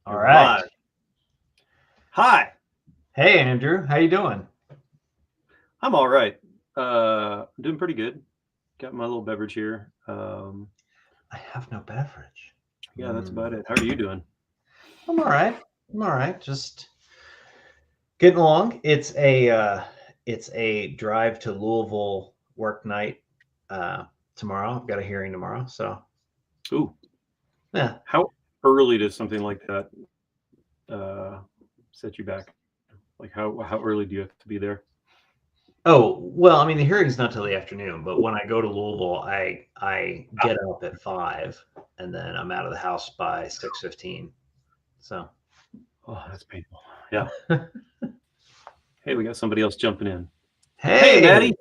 All right. Live. Hi, Hey, Andrew. How you doing? I'm all right. Doing pretty good. Got my little beverage here. I have no beverage. Yeah, that's about it. How are you doing? I'm all right. I'm all right. Just getting along. It's a drive to Louisville work night tomorrow. I've got a hearing tomorrow. So Ooh, yeah. how early does something like that uh, set you back? Like how early do you have to be there? Oh, well, I mean the hearing's not till the afternoon, but when I go to Louisville, I get up at 5 and then I'm out of the house by 6:15. So Oh, that's painful. Yeah. Hey, we got somebody else jumping in. Hey, hey. Maddie.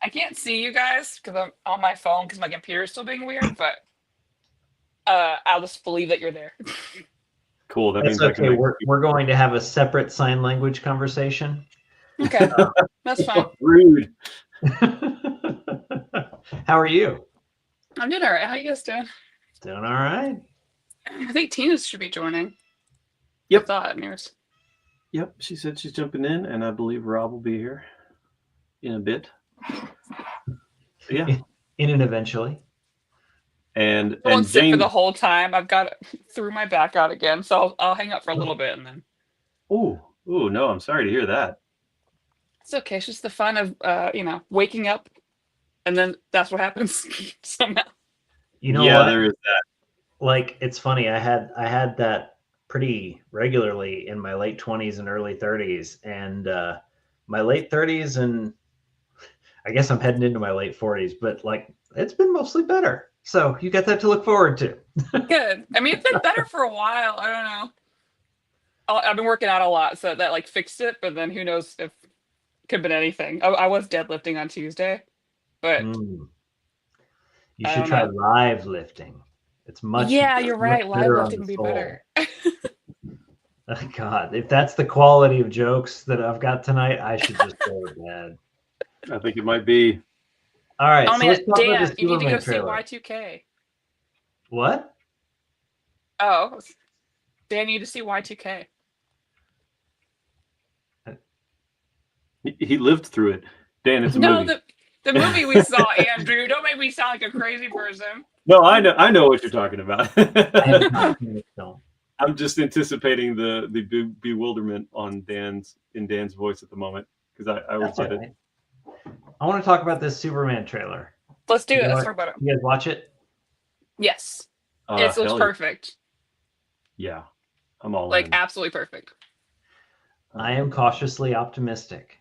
I can't see you guys because I'm on my phone because my computer's still being weird, but I'll just believe that you're there. Cool. That That's means I can okay. make. We're going to have a separate sign language conversation. Okay, that's fine. Rude. How are you? I'm doing all right. How you guys doing? Doing all right. I think Tina should be joining. I Yep. thought, anyways. Yep. She said she's jumping in, and I believe Rob will be here in a bit. Yeah. In and eventually. And I won't sit for James. the whole time. I've got threw my back out again, so I'll hang up for a little bit and then. Ooh, no, I'm sorry to hear that. It's okay. It's just the fun of waking up, and then that's what happens somehow. You know Yeah, what? there is that. Like it's funny. I had that pretty regularly in my late 20s and early 30s, and my late 30s, and I guess I'm heading into my late 40s. But like it's been mostly better. So you got that to look forward to. Good. I mean, it's been better for a while. I don't know. I've been working out a lot, so that like fixed it. But then who knows if it could have been anything. I was deadlifting on Tuesday, but Mm. You I should don't try know. live lifting. It's Yeah, you're much right. Live better on lifting the would be soul. better. Oh, God, if that's the quality of jokes that I've got tonight, I should just go to bed. I think it might be. All right, Oh so man, let's talk about the Dan, you need to go Superman see trailer. Y2K. What? Oh, Dan, you need to see Y2K. He lived through it. Dan, it's a No, movie. the movie we saw, Andrew. Don't make me sound like a crazy person. No, I know what you're talking about. I have not seen this film. I'm just anticipating the bewilderment on Dan's voice at the moment because I would That's all get it. right. I want to talk about this Superman trailer. Let's do it. You Let's talk about it. guys watch it? Yes, it looks Hell perfect. yeah, I'm all Like in. absolutely perfect. I am cautiously optimistic.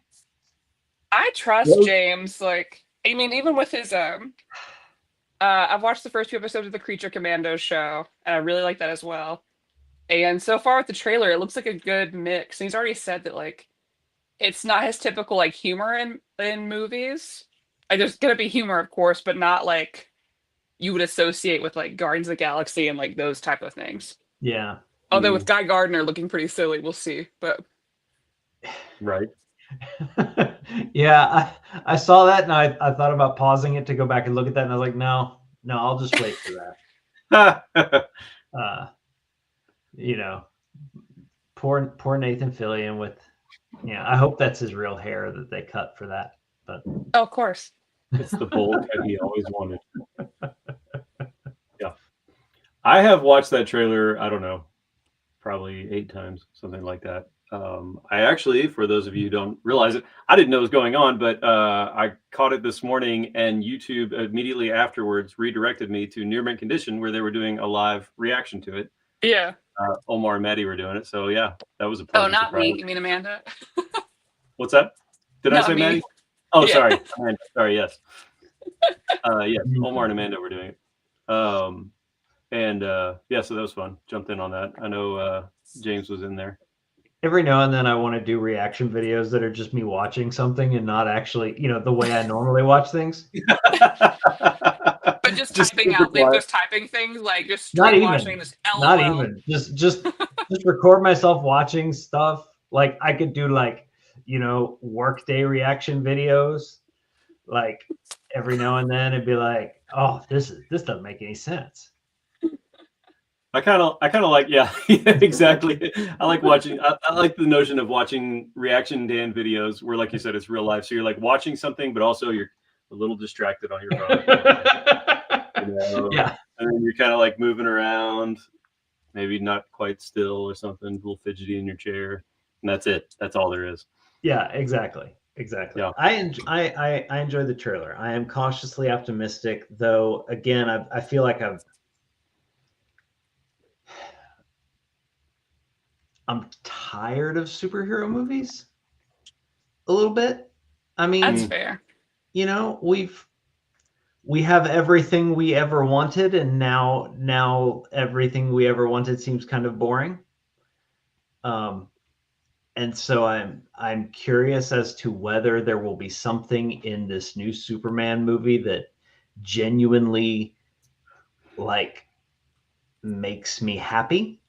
I trust Well- James. Like, I mean, even with his I've watched the first 2 episodes of the Creature Commandos show, and I really like that as well. And so far with the trailer, it looks like a good mix. And he's already said that like it's not his typical like humor in movies. Like there's gonna be humor, of course, but not like you would associate with like Guardians of the Galaxy and like those type of things. Yeah. Although with Guy Gardner looking pretty silly, we'll see. But Right. Yeah, I saw that and I thought about pausing it to go back and look at that, and I was like, no, I'll just wait for that. You know, poor Nathan Fillion with, I hope that's his real hair that they cut for that. But oh, of course. It's the bold cut he always wanted. Yeah. I have watched that trailer, I don't know, probably 8 times, something like that. I actually, for those of you who don't realize it, I didn't know what was going on, but I caught it this morning, and YouTube immediately afterwards redirected me to Near Mint Condition, where they were doing a live reaction to it. Yeah. Omar and Maddie were doing it. So, yeah, that was a Oh, pleasant not surprise. me. You mean Amanda? What's that? Did I Not say me. Maddie? Oh, Yeah. sorry. Amanda. Sorry, yes. Yeah, Omar and Amanda were doing it. Yeah, so that was fun. Jumped in on that. I know James was in there. every now and then I want to do reaction videos that are just me watching something and not actually, the way I normally watch things. But just typing out things, just typing things, like just stream watching, just LOL. Not even. Just record myself watching stuff. Like I could do like, workday reaction videos. Like every now and then it'd be like, oh, this doesn't make any sense. I kind of like, yeah, yeah, exactly. I like watching. I like the notion of watching reaction Dan videos where, like you said, it's real life. So you're like watching something, but also you're a little distracted on your phone. Yeah. And then you're kind of like moving around, maybe not quite still or something, a little fidgety in your chair, and that's it. That's all there is. Yeah, exactly. Exactly. Yeah. I enjoy the trailer. I am cautiously optimistic, though. Again, I feel like I'm tired of superhero movies a little bit. I That's mean, fair. you know, we have everything we ever wanted, and now everything we ever wanted seems kind of boring. Um, and so I'm curious as to whether there will be something in this new Superman movie that genuinely like makes me happy,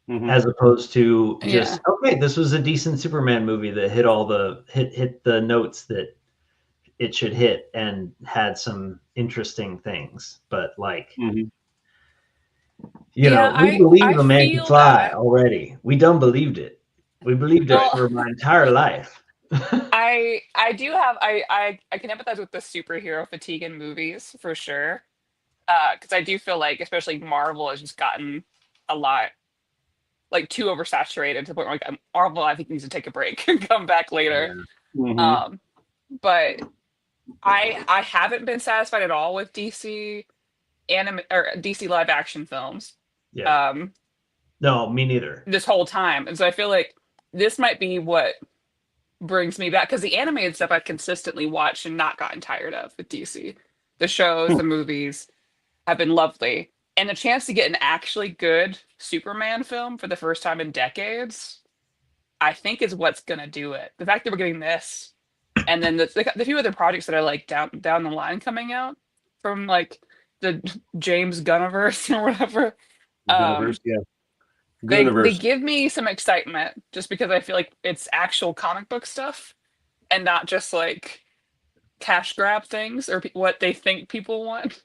Mhm. as opposed to just Yeah. okay, this was a decent Superman movie that hit all the hit the notes that it should hit and had some interesting things. But like, Mhm. you Yeah, know, we believe I a man can feel fly that. already. We done believed it. We believed it Well, for my entire life. I do have I can empathize with the superhero fatigue in movies for sure. Because I do feel like especially Marvel has just gotten a lot like too oversaturated to the point where like Marvel I think needs to take a break and come back later. Yeah. Mhm. Um, but I haven't been satisfied at all with DC anime or DC live action films. Yeah. Um, No, me neither. this whole time, and so I feel like this might be what brings me back because the animated stuff I've consistently watched and not gotten tired of with DC. The shows, Hmm. the movies have been lovely. And the chance to get an actually good Superman film for the first time in decades, I think is what's gonna do it. The fact that we're getting this, and then the few other projects that are like down the line coming out from like the James Gunniverse or whatever, um, Universe, yeah. they Gooniverse. give me some excitement just because I feel like it's actual comic book stuff and not just like cash grab things or what they think people want.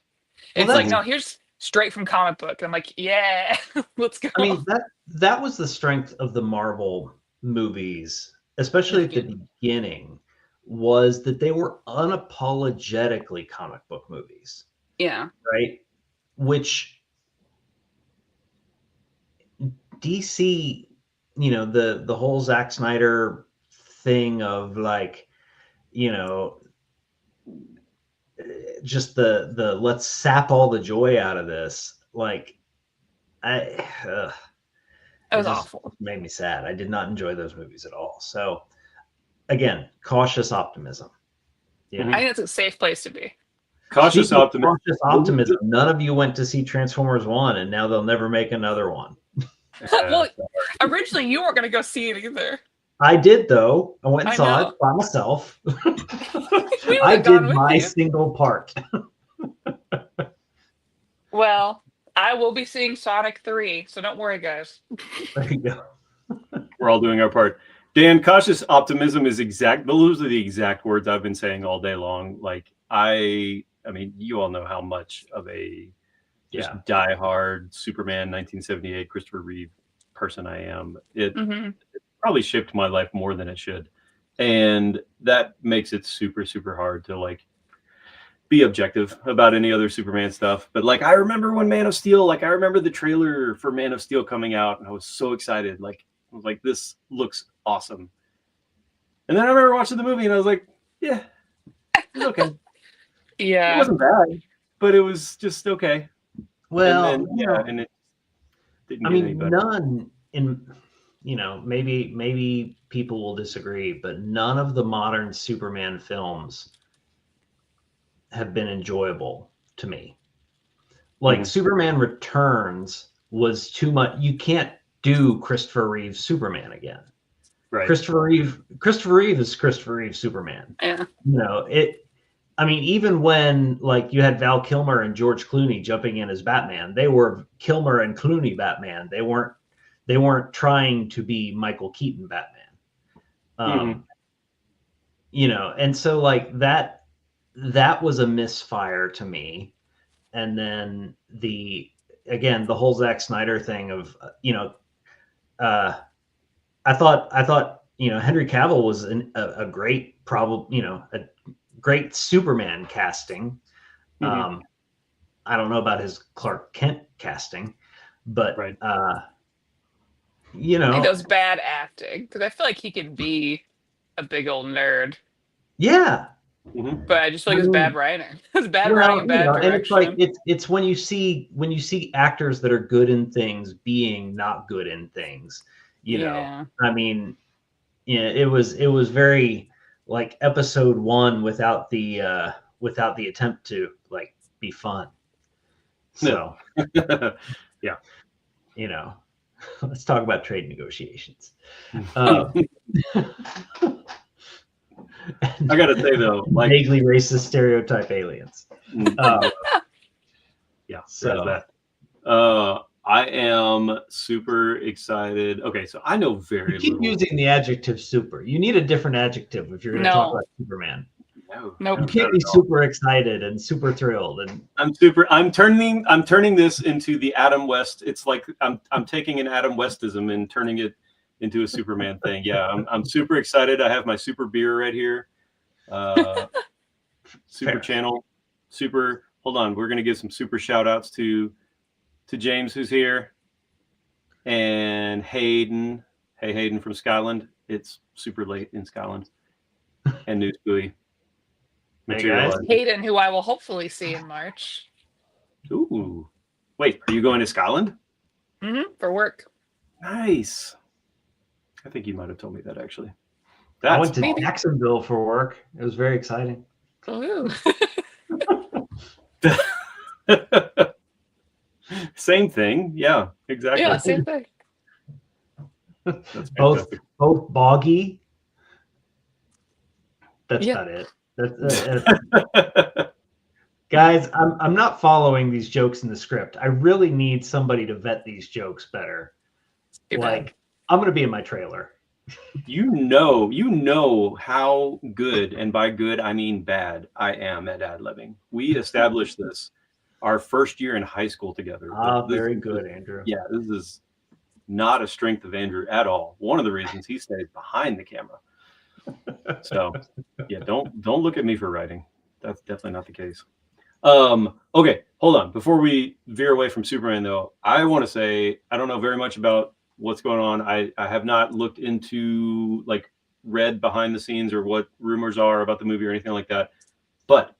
Well, It's like, that's no, here's straight from comic book. And I'm like, yeah, let's go. I mean that was the strength of the Marvel movies, especially at the beginning, was that they were unapologetically comic book movies, Yeah. right? Which DC, you know, the whole Zack Snyder thing of like, you know, just the let's sap all the joy out of this. Like, I It it was just awful. made me sad. I did not enjoy those movies at all. So again, cautious optimism. You I Mhm. know, think it's a safe place to be. Cautious speaking of optimism. cautious optimism, none of you went to see Transformers One, and now they'll never make another one. Well, originally you weren't going to go see it either. I did though. I went and I saw it know. by myself. We would I have gone did with my you. single part. Well, I will be seeing Sonic 3, so don't worry, guys. There you go. We're all doing our part. Dan, cautious optimism is exact. Those are the exact words I've been saying all day long. Like I mean, you all know how much of a Yeah. just diehard Superman 1978 Christopher Reeve person I am. It Hmm. probably shaped my life more than it should, and that makes it super super hard to like be objective about any other Superman stuff. But like I remember when Man of Steel, like I remember the trailer for Man of Steel coming out, and I was so excited. Like I was like, this looks awesome. And then I remember watching the movie, and I was like, yeah, it was okay. It Yeah. wasn't bad, but it was just okay. And Well, you yeah, know, and it didn't I get any mean, better. none in, you know, maybe people will disagree, but none of the modern Superman films have been enjoyable to me. Like Mhm. Superman Returns was too much. You can't do Christopher Reeve Superman again. Right. Christopher Reeve is Christopher Reeve Superman. Yeah. You know, it I mean, even when like you had Val Kilmer and George Clooney jumping in as Batman, they were Kilmer and Clooney Batman. They weren't trying to be Michael Keaton Batman. Mhm. Um, you know, and so like that was a misfire to me. And then again, the whole Zack Snyder thing of, I thought, Henry Cavill was a great, a great Superman casting. Mhm. I don't know about his Clark Kent casting, but Right. I think that was bad acting because I feel like he could be a big old nerd, yeah. Mhm. but I just feel like it was bad writing. It was bad writing Well, and bad and it's like direction. it's when you see actors that are good in things being not good in things. Yeah. I mean, it was very like episode one without the attempt to like be fun. So Yeah. let's talk about trade negotiations. Uh, I gotta say though, like, vaguely racist stereotype aliens. Uh, yeah, there's so that. I am super excited. Okay, so I know you very keep little. using the adjective super. You need a different adjective if you're going to talk No. about Superman. No, Nope. You not can't be at all. super excited and super thrilled. And I'm turning this into the Adam West. It's like I'm taking an Adam Westism and turning it into a Superman thing. Yeah, I'm super excited. I have my super beer right here. Super Fair. channel. Super. Hold on, we're gonna give some super shout outs to James, who's here, and Hayden. Hey, Hayden from Scotland. It's super late in Scotland. And News Buoy. Hey, Materialize. guys. Hayden, who I will hopefully see in March. Ooh. Wait, are you going to Scotland? For work. Nice. I think you might have told me that actually. I went to Maybe. Jacksonville for work. It was very exciting. Ooh. Same thing. Yeah, exactly. Yeah, same thing. That's both fantastic. boggy. That's Yeah. about it. Guys, I'm not following these jokes in the script. I really need somebody to vet these jokes better. Too Like, bad. I'm gonna be in my trailer. You know how good, and by good I mean bad, I am at ad-libbing. We established this our first year in high school together. Very good, Andrew. Yeah, this is not a strength of Andrew at all. One of the reasons he stays behind the camera. So yeah, don't look at me for writing. That's definitely not the case. Okay, hold on. Before we veer away from Superman though, I want to say I don't know very much about what's going on. I have not looked into, like, read behind the scenes or what rumors are about the movie or anything like that. But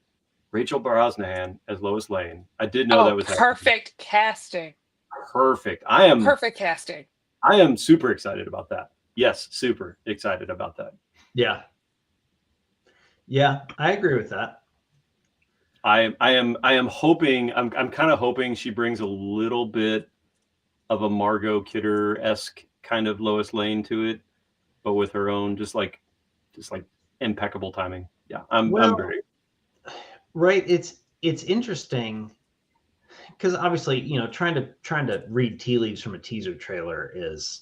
Rachel Brosnahan as Lois Lane, I did know that was perfect casting. perfect. I am Perfect casting. I am super excited about that. Yes, super excited about that. Yeah, I agree with that. I am hoping, I'm kind of hoping she brings a little bit of a Margot Kidder-esque kind of Lois Lane to it, but with her own just like impeccable timing. Yeah, I'm very right. It's interesting because obviously, trying to read tea leaves from a teaser trailer is,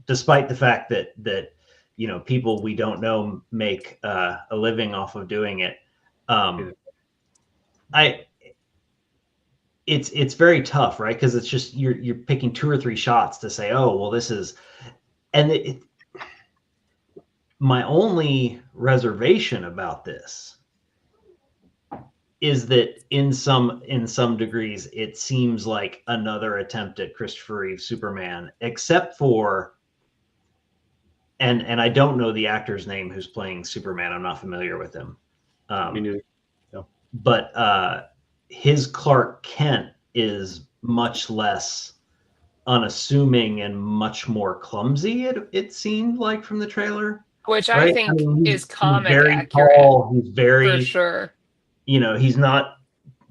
despite the fact that people we don't know make a living off of doing it. It's very tough, right? Because it's just you're picking two or three shots to say, oh, well, this is, and my only reservation about this is that in some degrees it seems like another attempt at Christopher Reeve Superman, except for, and I don't know the actor's name who's playing Superman. I'm not familiar with him. me neither. No. But his Clark Kent is much less unassuming and much more clumsy. It seemed like from the trailer, Which right? I think is comic he's very accurate. tall. He's very, for sure. He's not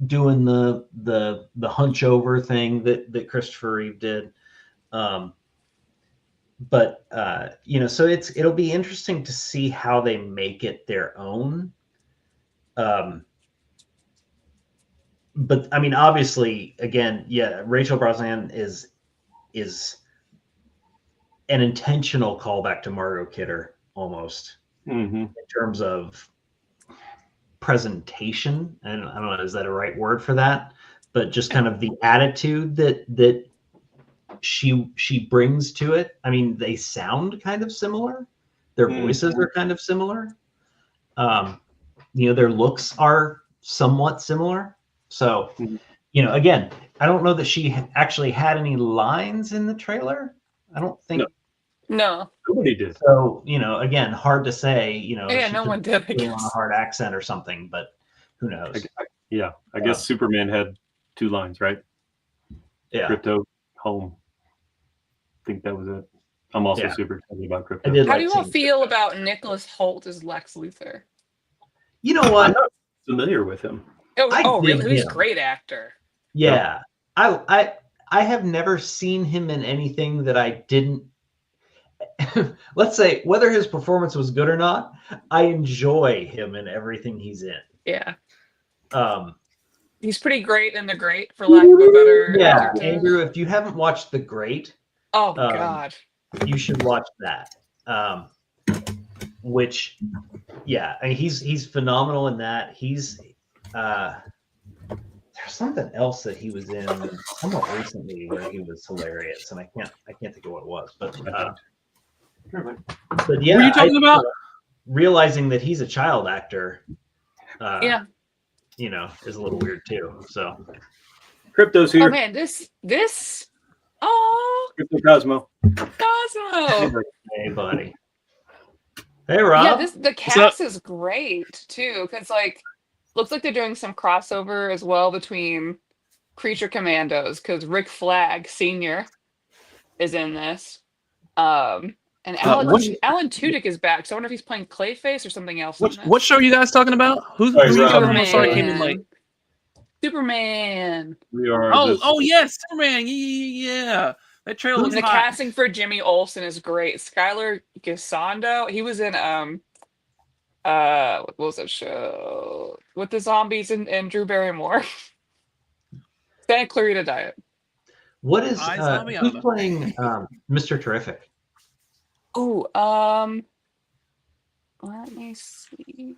doing the hunch over thing that Christopher Reeve did. But so it'll be interesting to see how they make it their own. But I mean, obviously, again, yeah, Rachel Brosnahan is an intentional callback to Margot Kidder almost in terms of presentation. And I don't know, is that a right word for that? but just kind of the attitude that she brings to it. I mean, they sound kind of similar. Their voices are kind of similar. Their looks are somewhat similar. So, again, I don't know that she actually had any lines in the trailer. I don't think. No. Nobody did. So, again, hard to say. Yeah, no one did. I Put on a guess. hard accent or something, but who knows? I guess Superman had 2 lines, right? Yeah. Crypto, home. I think that was it. I'm also super excited about Crypto. How do you all feel about Nicholas Hoult as Lex Luthor? You know what? I'm not familiar with him. Oh really? He's a great actor. Yeah. I have never seen him in anything that I didn't. Let's say whether his performance was good or not, I enjoy him in everything he's in. Yeah. He's pretty great in The Great, for lack of a better adjective. Andrew, if you haven't watched The Great, God, you should watch that. Which, I mean, he's phenomenal in that. He's there's something else that he was in somewhat recently where he was hilarious, and I can't think of what it was, but yeah, what are you talking about? Realizing that he's a child actor, is a little weird too. So, Crypto's here. Oh man, this. Oh, Crypto Cosmo. Cosmo. Hey, buddy. Hey, Rob. Yeah, the cast is great too, because looks like they're doing some crossover as well between Creature Commandos, because Rick Flag Sr. is in this. And Alan Tudyk is back, so I wonder if he's playing Clayface or something else. What show are you guys talking about? Who's you talking about? Sorry, I came in late. Superman. We are. Oh yes, Superman. Yeah. That trailer looks the hot. casting for Jimmy Olsen is great. Skylar Gisondo, he was in what was that show with the zombies and Drew Barrymore? Santa Clarita Diet. What is who's playing Mr. Terrific? Oh, let me see.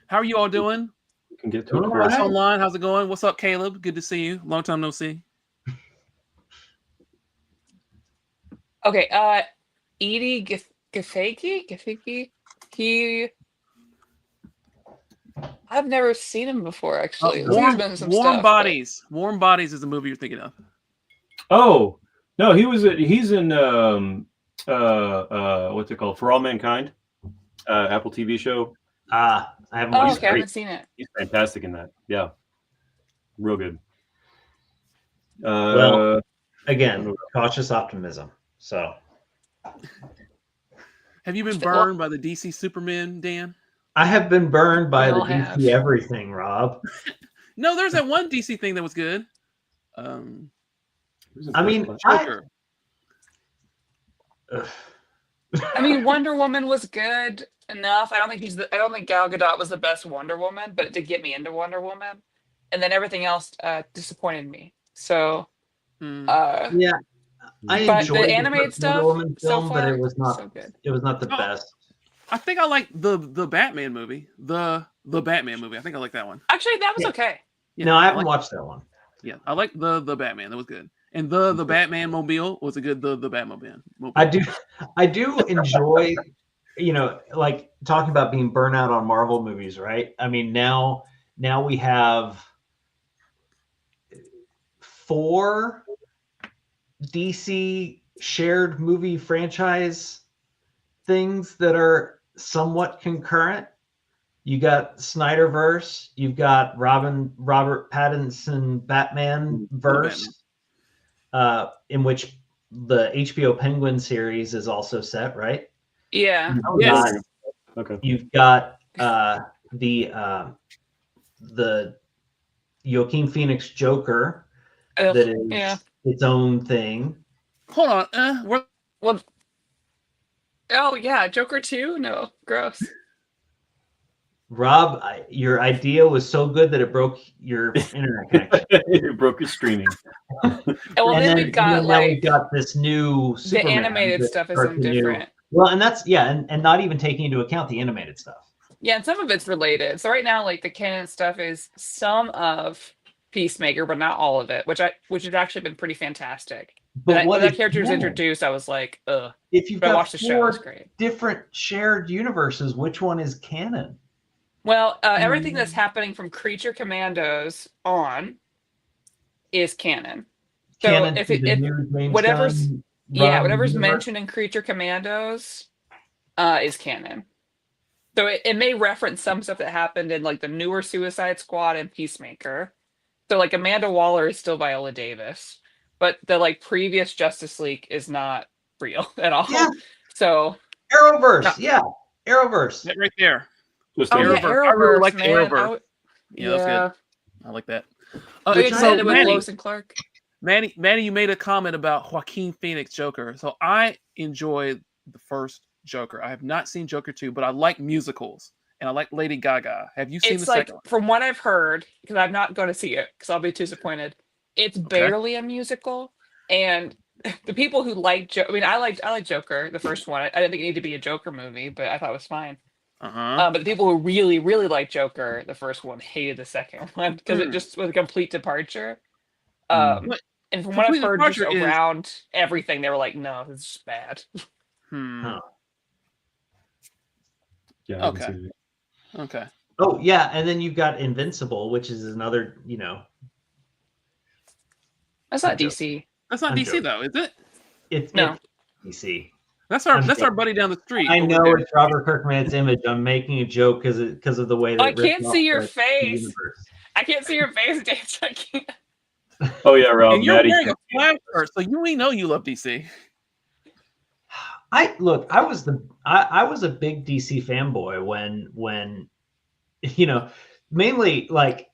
How are you all doing? You can get to it. What's online? How's it going? What's up, Caleb? Good to see you. Long time no see. Okay, Edie Gafeki. I've never seen him before, actually. Warm Bodies. But... Warm Bodies is the movie you're thinking of. Oh no, he's in what's it called? For All Mankind, Apple TV show. I haven't. I haven't seen it. He's fantastic in that. Yeah, real good. Well, again, cautious optimism. So, have you been burned by the DC Superman, Dan? I have been burned by the DC everything, Rob. No, there's that one DC thing that was good. I mean, I mean, Wonder Woman was good enough. I don't think Gal Gadot was the best Wonder Woman, but it did get me into Wonder Woman. And then everything else disappointed me. So, yeah. I enjoyed the animated stuff film, so far, but it was not so good. It was not the best. I think I like the Batman movie. The Batman movie. I think I like that one. Actually, that was okay. Yeah, no, I haven't watched that one. Yeah, I like the Batman. That was good. And the Batman mobile was a good the Batmobile. I do enjoy, like talking about being burnt out on Marvel movies, right? I mean, now we have 4 DC shared movie franchise things that are somewhat concurrent. You got Snyderverse, you've got Robert Pattinson Batman verse, in which the HBO Penguin series is also set, right? Yeah. Yes. Okay. You've got the Joaquin Phoenix Joker that is its own thing. Hold on. Well, oh yeah, Joker 2? No, gross. Rob, your idea was so good that it broke your internet connection. It broke your streaming. Then we've got we've got this new Superman. The animated stuff is indifferent. Well, and that's and not even taking into account the animated stuff. Yeah, and some of it's related. So right now, like the canon stuff is some of Peacemaker, but not all of it, which has actually been pretty fantastic. When But that, when what is that character was canon? introduced, I was like, ugh. If you've But I got watched the show; it was 4 great. different shared universes, which one is canon? Well, everything that's happening from Creature Commandos on is canon. So Canon if to the if new James whatever's Gunn run whatever's universe? mentioned in Creature Commandos is canon. So it may reference some stuff that happened in like the newer Suicide Squad and Peacemaker. So like Amanda Waller is still Viola Davis, but the like previous Justice League is not real at Yeah, all. So Arrowverse. not, Yeah, Arrowverse. That right there. Just oh yeah, Arrowverse. I really Arrowverse, like man. Arrowverse. Yeah, that's Yeah, good. I like that. we just I ended with agree. Lois and Clark. Manny, you made a comment about Joaquin Phoenix Joker. So I enjoyed the first Joker. I have not seen Joker 2, but I like musicals and I like Lady Gaga. Have you seen It's the like second one? from what I've heard, because I'm not going to see it because I'll be too disappointed. It's Okay. barely a musical, and the people who like I mean, I like Joker, the first one. I didn't think it needed to be a Joker movie, but I thought it was fine. Uh-huh. But the people who really, really like Joker, the first one, hated the second one because it Hmm. just was a complete departure. Mm. Um, What and from what I've complete heard, just departure is around everything, they were like, "No, this is just bad." Huh. Yeah, I haven't Okay. seen it. Okay. Oh yeah, and then you've got Invincible, which is another, That's I'm not DC. That's not I'm DC joking. though, is it? It's No. DC. That's I'm our joking. buddy down the street. I over know there. it's Robert Kirkman's image. I'm making a joke because of the way that I it ripped can't off see your the face. universe. I can't see your face, James. I can't. Oh yeah, Rob. And you're Maddie wearing a can't see flag it. shirt, so we know you love DC. I was a big DC fanboy when mainly like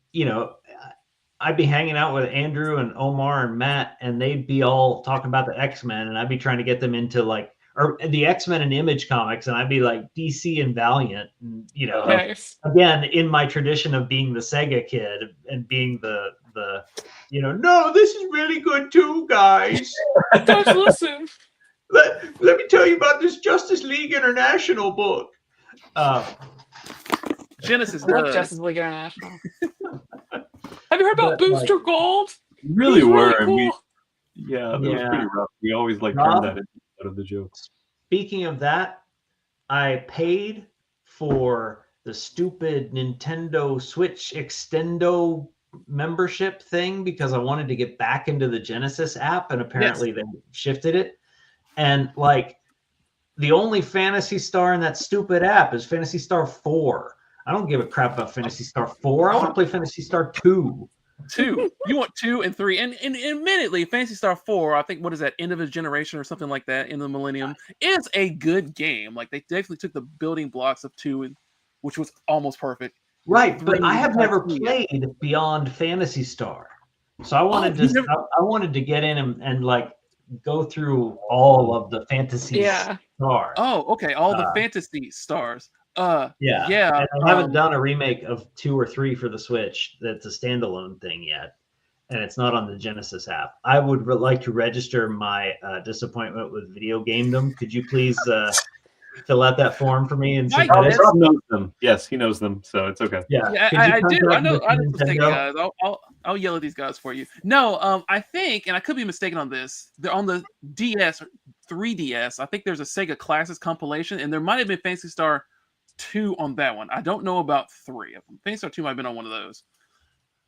I'd be hanging out with Andrew and Omar and Matt, and they'd be all talking about the X-Men, and I'd be trying to get them into or the X-Men and Image comics, and I'd be like DC and Valiant, and Nice. again in my tradition of being the Sega kid and being the no, this is really good too, guys. Don't listen. Let me tell you about this Justice League International book. Genesis I love does. Justice League International. Have you heard about But, Booster Gold? You really It was were. really and cool. that was pretty rough. We always turned Rob? that out of the jokes. Speaking of that, I paid for the stupid Nintendo Switch Extendo membership thing because I wanted to get back into the Genesis app, and apparently they shifted it. And the only Phantasy Star in that stupid app is Phantasy Star 4. I don't give a crap about Phantasy Star 4. I want to play Phantasy Star 2. 2. You want 2 and 3. And admittedly, Phantasy Star 4, I think, what is that, end of his generation or something like that, in the millennium, is a good game. Like, they definitely took the building blocks of 2, which was almost perfect. Right, but I have never Yeah. played beyond Phantasy Star. So I wanted I wanted to get in and go through all of the Fantasy Stars. Oh, okay. All the Fantasy Stars. Yeah. Yeah. And I haven't done a remake of 2 or 3 for the Switch that's a standalone thing yet. And it's not on the Genesis app. I would like to register my disappointment with Video Gamedom. Could you please fill out that form for me and submit it? Rob knows them. Yes, he knows them, so it's okay. Yeah, I do. I know Nintendo? mistake, guys. I'll yell at these guys for you. No, I think, and I could be mistaken on this. They're on the DS, 3DS. I think there's a Sega Classics compilation, and there might have been Fantasy Star 2 on that one. I don't know about 3 of them. Fantasy Star 2 might have been on one of those.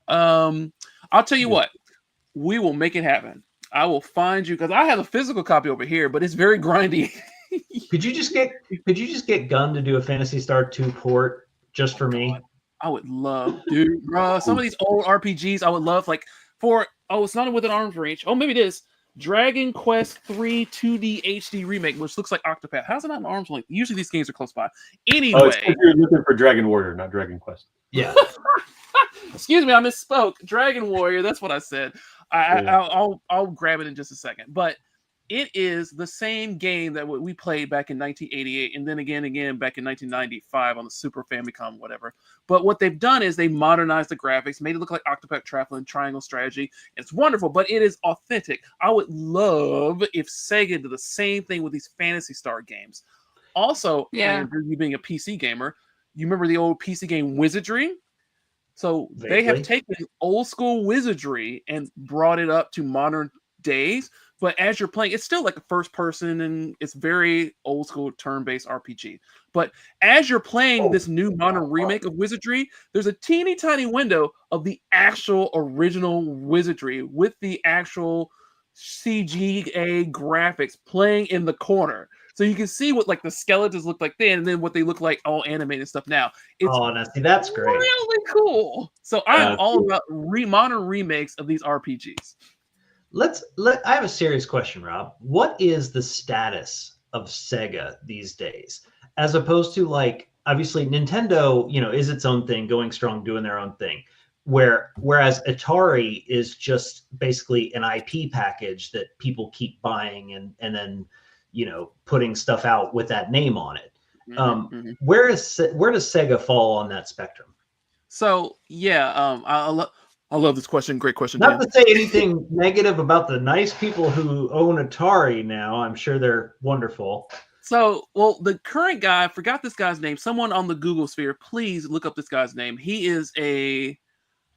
I'll tell you what, we will make it happen. I will find you because I have a physical copy over here, but it's very grindy. Could you just get Gunn to do a Phantasy Star 2 port just for me? I would love, dude, bro. Some of these old RPGs, I would love it's not within arm's reach. Oh, maybe it is. Dragon Quest 3 2D HD remake, which looks like Octopath. How's it not in arm's length? Usually these games are close by. Anyway, it's 'cause you're looking for Dragon Warrior, not Dragon Quest. Yeah. Excuse me, I misspoke. Dragon Warrior. That's what I said. I'll grab it in just a second. But it is the same game that we played back in 1988, and then again back in 1995 on the Super Famicom, whatever. But what they've done is they modernized the graphics, made it look like Octopath Traveler and Triangle Strategy. It's wonderful, but it is authentic. I would love if Sega did the same thing with these Phantasy Star games. Also, Andrew, you being a PC gamer, You remember the old PC game Wizardry? So they have taken old school Wizardry and brought it up to modern days. But as you're playing, it's still like a first person and it's very old school turn-based RPG. But as you're playing this new modern remake of Wizardry, there's a teeny tiny window of the actual original Wizardry with the actual CGA graphics playing in the corner. So you can see what like the skeletons look like then and then what they look like all animated stuff now. It's now see, that's great. Really cool. So I'm all about modern remakes of these RPGs. I have a serious question, Rob. What is the status of Sega these days? As opposed to like, obviously Nintendo, is its own thing, going strong, doing their own thing. Whereas Atari is just basically an IP package that people keep buying and then, putting stuff out with that name on it. Where does Sega fall on that spectrum? So I love this question. Great question. Not to say anything negative about the nice people who own Atari now. I'm sure they're wonderful. So, well, the current guy, I forgot this guy's name. Someone on the Google sphere, please look up this guy's name. He is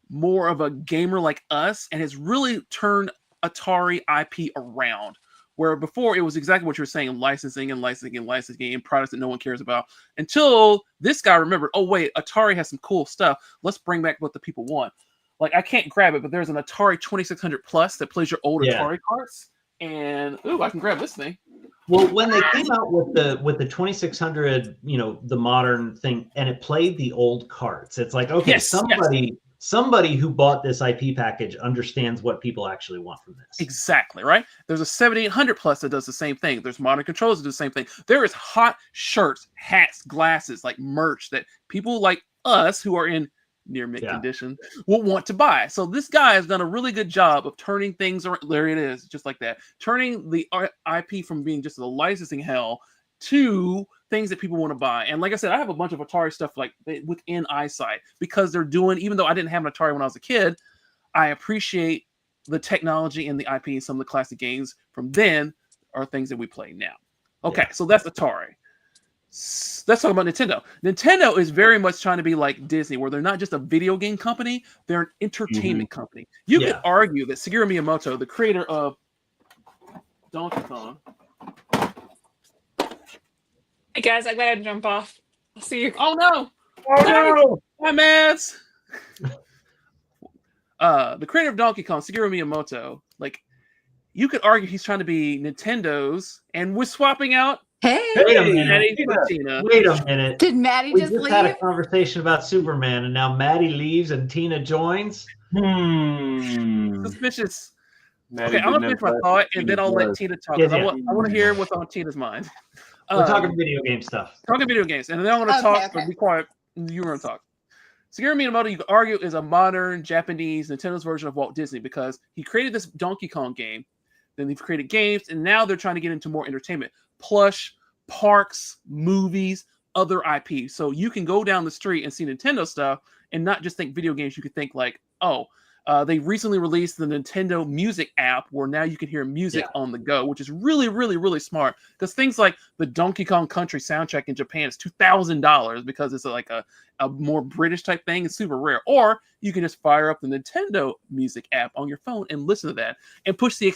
more of a gamer like us and has really turned Atari IP around. Where before it was exactly what you were saying, licensing and products that no one cares about. Until this guy remembered, oh wait, Atari has some cool stuff. Let's bring back what the people want. Like I can't grab it, but there's an Atari 2600 Plus that plays your old Atari carts. And I can grab this thing. Well, when they came out with the 2600, the modern thing, and it played the old carts, it's like, okay, somebody who bought this IP package understands what people actually want from this. Exactly, right? There's a 7800 Plus that does the same thing. There's modern controllers that do the same thing. There is hot shirts, hats, glasses, like merch that people like us who are in near mint condition will want to buy. So this guy has done a really good job of turning things around. There it is, just like that. Turning the IP from being just a licensing hell to things that people want to buy. And like I said, I have a bunch of Atari stuff like within eyesight because they're doing, even though I didn't have an Atari when I was a kid, I appreciate the technology and the IP and some of the classic games from then are things that we play now. Okay, so that's Atari. Let's talk about Nintendo. Nintendo is very much trying to be like Disney, where they're not just a video game company, they're an entertainment company. You could argue that Shigeru Miyamoto, the creator of Donkey Kong. Hey guys, I gotta jump off. I'll see you. Oh no! Oh no! My man's. The creator of Donkey Kong, Shigeru Miyamoto, like you could argue he's trying to be Nintendo's, and we're swapping out. Hey, wait a minute. Did Maddie we just leave? Had a conversation about Superman, and now Maddie leaves and Tina joins. Suspicious. Maddie, okay, I'm gonna finish my thought, and then I'll let Tina talk. I want to hear what's on Tina's mind. We're talking video game stuff. Talking video games, and then I'm going to talk. But be quiet. You were going to talk. Shigeru Miyamoto, you could argue, is a modern Japanese Nintendo's version of Walt Disney because he created this Donkey Kong game. Then they've created games, and now they're trying to get into more entertainment, plush, parks, movies, other IP. So you can go down the street and see Nintendo stuff, and not just think video games. You could think like, they recently released the Nintendo Music app where now you can hear music on the go, which is really, really, really smart. Because things like the Donkey Kong Country soundtrack in Japan is $2,000 because it's like a more British type thing. It's super rare. Or you can just fire up the Nintendo Music app on your phone and listen to that and push the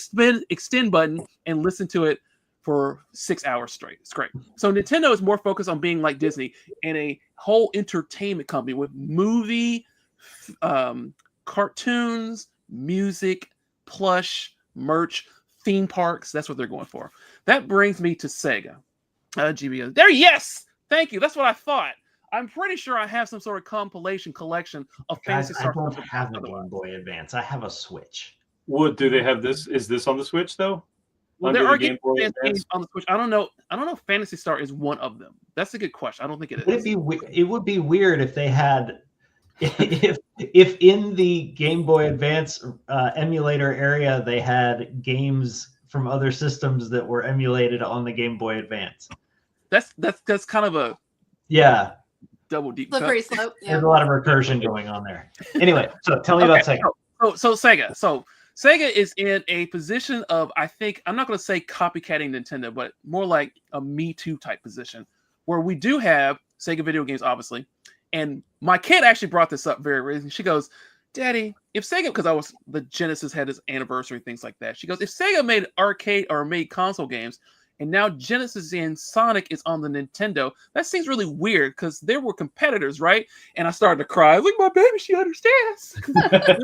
extend button and listen to it for 6 hours straight. It's great. So Nintendo is more focused on being like Disney and a whole entertainment company with movie, cartoons, music, plush, merch, theme parks. That's what they're going for. That brings me to Sega. GBO. There, yes! Thank you. That's what I thought. I'm pretty sure I have some sort of compilation collection of Fantasy Star. I don't have a Game Boy Advance. I have a Switch. What do they have this? Is this on the Switch though? Well, there are Game Boy games on the Switch. I don't know if Fantasy Star is one of them. That's a good question. I don't think it is. It would be weird if they had if in the Game Boy Advance emulator area they had games from other systems that were emulated on the Game Boy Advance. That's kind of a double deep slippery slope. Yeah. There's a lot of recursion going on there. Anyway, so tell me about Sega. So Sega. So Sega is in a position of, I think, I'm not going to say copycatting Nintendo, but more like a Me Too type position, where we do have Sega video games, obviously. And my kid actually brought this up very recently. She goes, Daddy, if Sega, because the Genesis had its anniversary, things like that. She goes, if Sega made arcade or made console games, and now Genesis and Sonic is on the Nintendo, that seems really weird because there were competitors, right? And I started to cry. Look, my baby, she understands. And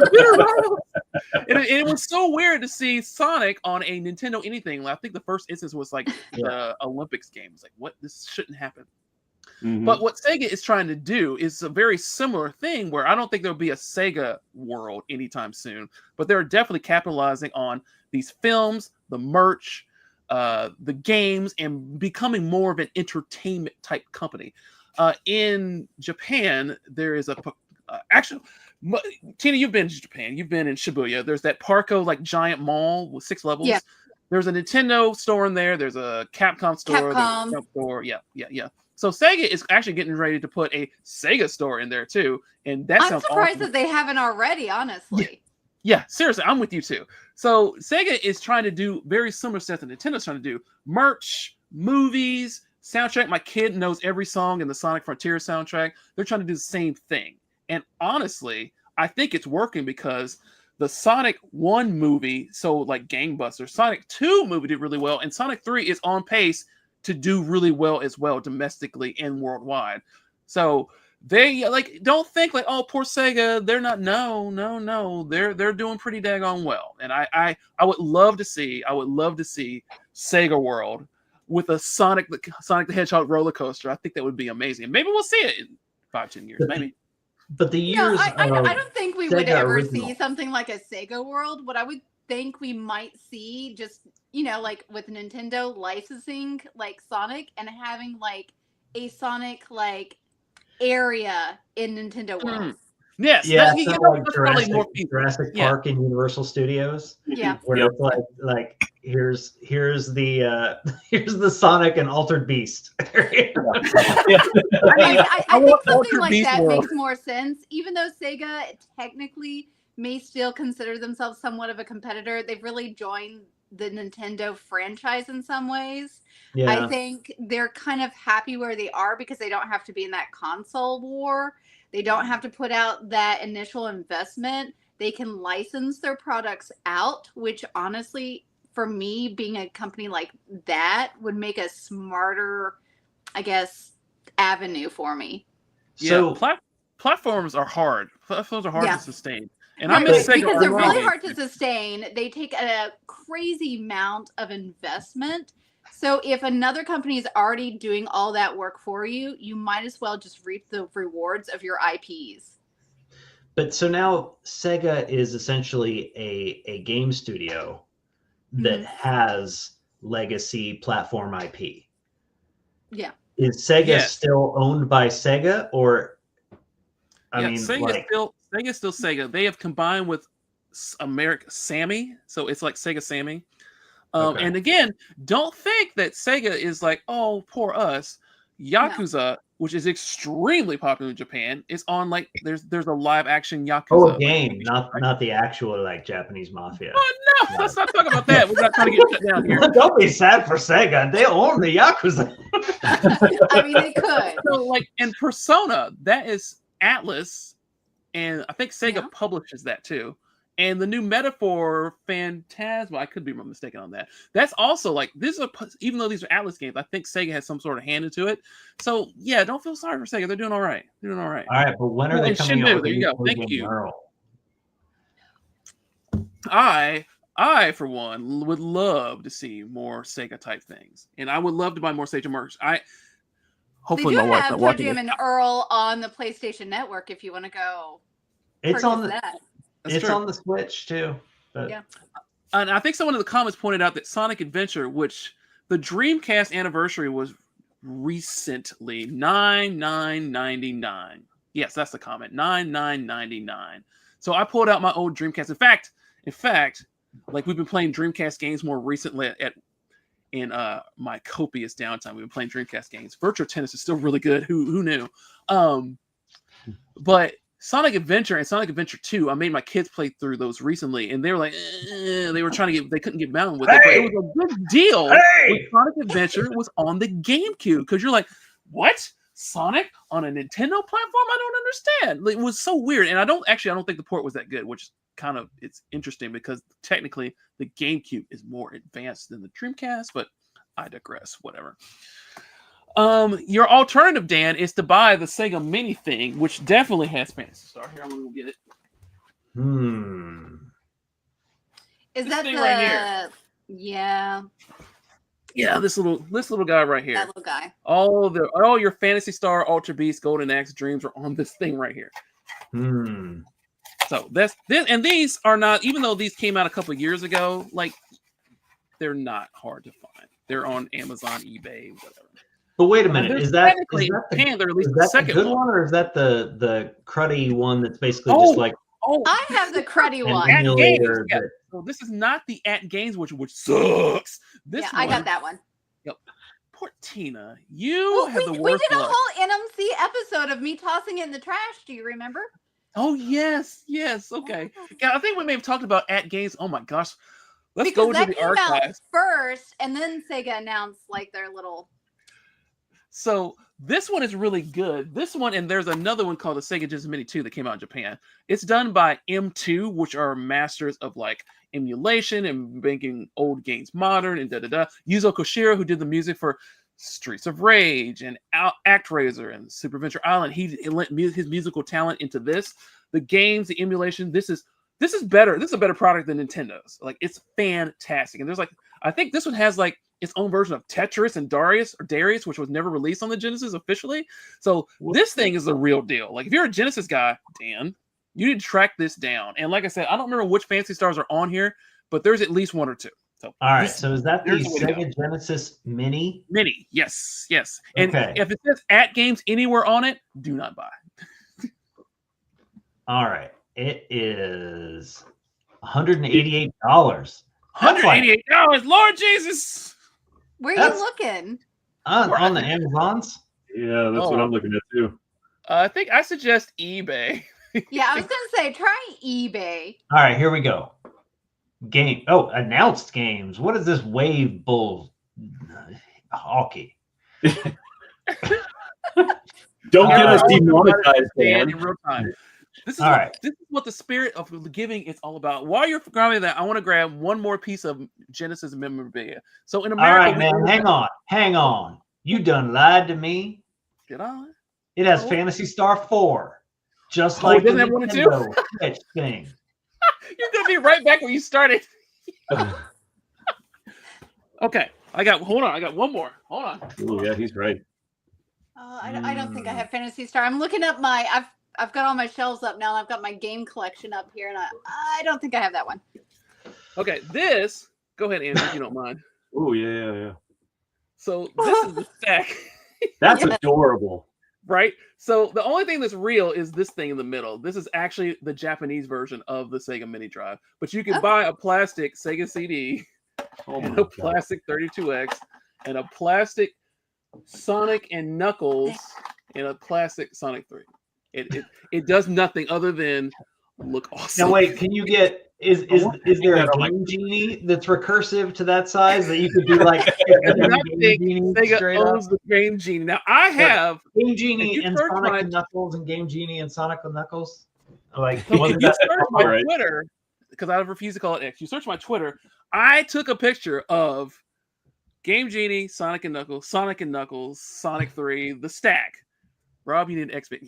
it was so weird to see Sonic on a Nintendo anything. I think the first instance was like the Olympics game. It's like, what? This shouldn't happen. Mm-hmm. But what Sega is trying to do is a very similar thing where I don't think there'll be a Sega world anytime soon, but they're definitely capitalizing on these films, the merch, the games, and becoming more of an entertainment type company. In Japan, there is actually, Tina, you've been to Japan. You've been in Shibuya. There's that Parco like giant mall with 6 levels. Yeah. There's a Nintendo store in there. There's a Capcom store. Capcom store. Yeah. So Sega is actually getting ready to put a Sega store in there too, and that sounds surprised awesome. that they haven't already. Honestly. Yeah, seriously, I'm with you too. So Sega is trying to do very similar stuff that Nintendo's trying to do: merch, movies, soundtrack. My kid knows every song in the Sonic Frontier soundtrack. They're trying to do the same thing, and honestly, I think it's working because the Sonic 1 movie, so like gangbusters. Sonic 2 movie did really well, and Sonic 3 is on pace to do really well as well domestically and worldwide. So they don't think like, oh, poor Sega, they're not. No, they're doing pretty daggone well. And I would love to see Sega World with a Sonic the Hedgehog roller coaster. I think that would be amazing. Maybe we'll see it in 5-10 years. Maybe. But the years I don't think we would ever original. see something like a Sega World. What I would think we might see, just like with Nintendo licensing like Sonic and having like a Sonic like area in Nintendo World. Yes, yeah, like Jurassic Park and Universal Studios. Yeah, where it's like here's the Sonic and Altered Beast. I think something like that makes more sense, even though Sega technically may still consider themselves somewhat of a competitor. They've really joined the Nintendo franchise in some ways. Yeah. I think they're kind of happy where they are because they don't have to be in that console war. They don't have to put out that initial investment. They can license their products out, which honestly, for me, being a company like that would make a smarter, I guess, avenue for me. So platforms are hard. Platforms are hard to sustain. And I miss Sega because they're really hard to sustain. They take a crazy amount of investment. So if another company is already doing all that work for you, you might as well just reap the rewards of your IPs. But so now Sega is essentially a game studio that has legacy platform IP. Yeah. Is Sega still owned by Sega, or Sega's still Sega. They have combined with Sammy, so it's like Sega Sammy. And again, don't think that Sega is like, oh, poor us. Yakuza, which is extremely popular in Japan, is on like there's a live action Yakuza. Oh, a game, not the actual like Japanese mafia. Oh no, let's not talk about that. We're not trying to get shut down here. Don't be sad for Sega. They own the Yakuza. I mean, they could. So like, and Persona, that is Atlas, and I think Sega publishes that too. And the new Metaphor Phantasma, I could be mistaken on that. That's also like, even though these are Atlas games, I think Sega has some sort of hand into it. So yeah, don't feel sorry for Sega. They're doing all right. All right, but when are they coming out? There you go. Thank you. I, for one, would love to see more Sega type things, and I would love to buy more Sega merch. Hopefully they my do wife's have not watching Jam and Earl on the PlayStation Network if you want to go. It's on that. It's true. On the Switch too. But. Yeah. And I think someone in the comments pointed out that Sonic Adventure, which the Dreamcast anniversary was recently, $99.99. Yes, that's the comment. $99.99. So I pulled out my old Dreamcast. In fact, like we've been playing Dreamcast games more recently in my copious downtime. We've been playing Dreamcast games. Virtua Tennis is still really good. Who knew? But Sonic Adventure and Sonic Adventure 2, I made my kids play through those recently, and they were like, they were trying to they couldn't get bound with it. But it was a big deal when Sonic Adventure was on the GameCube, because you're like, what? Sonic on a Nintendo platform? I don't understand. It was so weird, and I don't think the port was that good, which kind of it's interesting because technically the GameCube is more advanced than the Dreamcast, but I digress. Whatever. Your alternative, Dan, is to buy the Sega Mini thing, which definitely has Phantasy Star. Here, I'm gonna go get it. Is This that thing the right here. Yeah, this little guy right here. that little guy. All your Phantasy Star, Ultra Beast, Golden Axe, Dreams are on this thing right here. So that's this, and these are not, even though these came out a couple years ago, like they're not hard to find. They're on Amazon, eBay, whatever. But wait a minute, is that the second good one, or is that the cruddy one that's basically just like I have the cruddy one. At Games, that, so this is not the At Games, which sucks. This I got that one. Yep. Poor Tina, you have the worst. We did a luck. whole NMC episode of me tossing it in the trash. Do you remember? Oh yes. Okay. Yeah, I think we may have talked about At Games. Oh my gosh, let's Because go to that the came out archives first, and then Sega announced like their little. So this one is really good. This one, and there's another one called the Sega Genesis Mini 2 that came out in Japan. It's done by M2, which are masters of like emulation and making old games modern and da-da-da. Yuzo Koshiro, who did the music for Streets of Rage and ActRaiser and Super Adventure Island, he lent his musical talent into this. The games, the emulation, this is better. This is a better product than Nintendo's. Like, it's fantastic. And there's like, I think this one has like its own version of Tetris and Darius, which was never released on the Genesis officially. So this thing is the real deal. Like, if you're a Genesis guy, Dan, you need to track this down. And like I said, I don't remember which Fantasy Stars are on here, but there's at least one or two. So all right, so is that the Sega Genesis Mini? Mini, yes. And okay. If it says At Games anywhere on it, do not buy. All right, it is $188. $188, Lord Jesus! Where are you looking? On the Amazons? Yeah, that's what I'm looking at too. I think I suggest eBay. Yeah, I was gonna say try eBay. All right, here we go. Announced games. What is this wave bull hockey? Don't get us demonetized, Dan. In real time. This is what the spirit of giving is all about. While you're grabbing that, I want to grab one more piece of Genesis memorabilia. So in America, all right, man, hang on. You done lied to me. Did I? It has Phantasy Star 4, just like the Nintendo Switch thing. You're gonna be right back where you started. Okay, I got one more. Hold on. Oh yeah, he's right. I don't think I have Phantasy Star. I'm looking up I've got all my shelves up now, and I've got my game collection up here, and I don't think I have that one. Okay, go ahead, Andrew, if you don't mind. Oh yeah. So this is the stack. That's adorable. Right? So the only thing that's real is this thing in the middle. This is actually the Japanese version of the Sega Mini Drive. But you can buy a plastic Sega CD and a plastic 32X and a plastic Sonic and Knuckles and a plastic Sonic 3. It does nothing other than look awesome. Now wait, can you get is there a Game Genie that's recursive to that size that you could do like Sega owns the Game Genie. Now I have Game Genie and Sonic and Knuckles and Game Genie and Sonic and Knuckles. Like if you search my Twitter, because I refuse to call it X, you search my Twitter, I took a picture of Game Genie, Sonic and Knuckles, Sonic 3, the stack. Rob, you need an X-Band.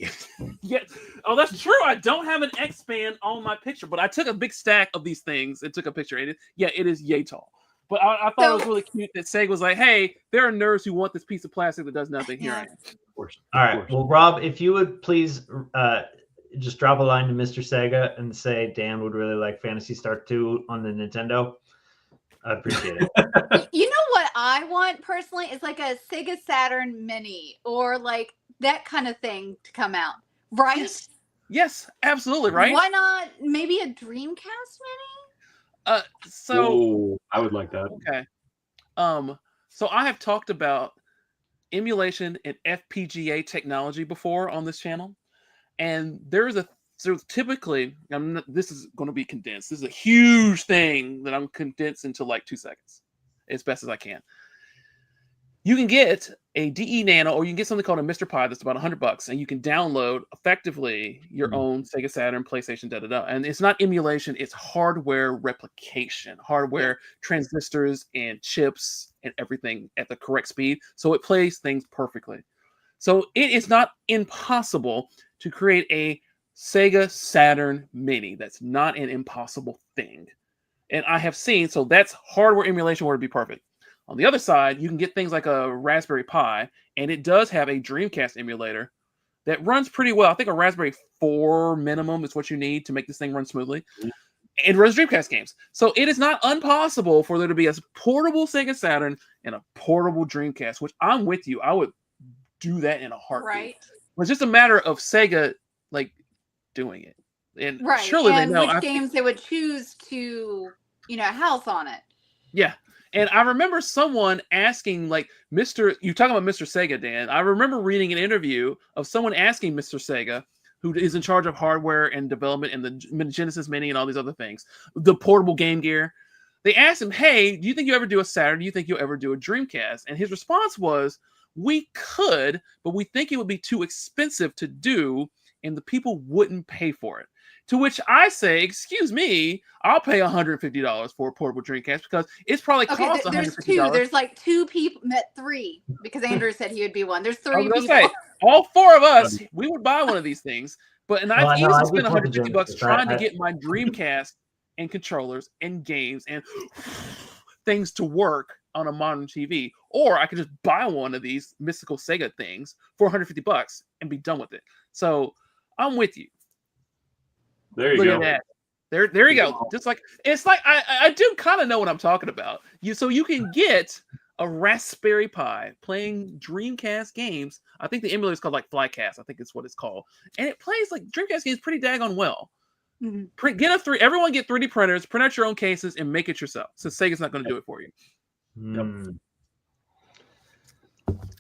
Yes. Oh, that's true. I don't have an X-Band on my picture, but I took a big stack of these things and took a picture. It is yay tall. But I thought it was really cute that Sega was like, hey, there are nerds who want this piece of plastic that does nothing. Here I am. Of course. All right. Well, Rob, if you would please just drop a line to Mr. Sega and say Dan would really like Phantasy Star 2 on the Nintendo, I appreciate it. You know what I want personally is like a Sega Saturn Mini or like that kind of thing to come out, right? Yes, absolutely, right? Why not maybe a Dreamcast Mini? So I would like that. Okay. So I have talked about emulation and FPGA technology before on this channel, and so typically, this is going to be condensed. This is a huge thing that I'm condensed into like 2 seconds, as best as I can. you can get a DE Nano, or you can get something called a Mr. Pi that's about $100, and you can download effectively your own Sega Saturn, PlayStation, And it's not emulation; it's hardware replication, hardware transistors and chips and everything at the correct speed, so it plays things perfectly. So it is not impossible to create a Sega Saturn Mini. That's not an impossible thing. And I have seen, so that's hardware emulation where it'd be perfect. On the other side, you can get things like a Raspberry Pi, and it does have a Dreamcast emulator that runs pretty well. I think a Raspberry 4 minimum is what you need to make this thing run smoothly. It runs Dreamcast games. So it is not impossible for there to be a portable Sega Saturn and a portable Dreamcast, which I'm with you. I would do that in a heartbeat. Right. It's just a matter of Sega like doing it. And surely and they know which games they would choose to, house on it. Yeah. And I remember someone asking, like, you're talking about Mr. Sega, Dan. I remember reading an interview of someone asking Mr. Sega, who is in charge of hardware and development and the Genesis Mini and all these other things, the portable Game Gear. They asked him, hey, do you think you ever do a Saturn? Do you think you'll ever do a Dreamcast? And his response was, we could, but we think it would be too expensive to do, and the people wouldn't pay for it. To which I say, excuse me, I'll pay $150 for a portable Dreamcast because it's probably cost $150. There's two. There's like two people, met three, because Andrew said he would be one. There's three people. Say, all four of us, we would buy one of these things. But I've easily spent $150 trying to get my Dreamcast and controllers and games and things to work on a modern TV. Or I could just buy one of these mystical Sega things for $150 and be done with it. So I'm with you. There you Look go. At that. There you go. Just like it's like I do kind of know what I'm talking about. So you can get a Raspberry Pi playing Dreamcast games. I think the emulator is called like Flycast. I think it's what it's called, and it plays like Dreamcast games pretty daggone well. Mm-hmm. Everyone get 3D printers, print out your own cases, and make it yourself. So Sega's not going to do it for you.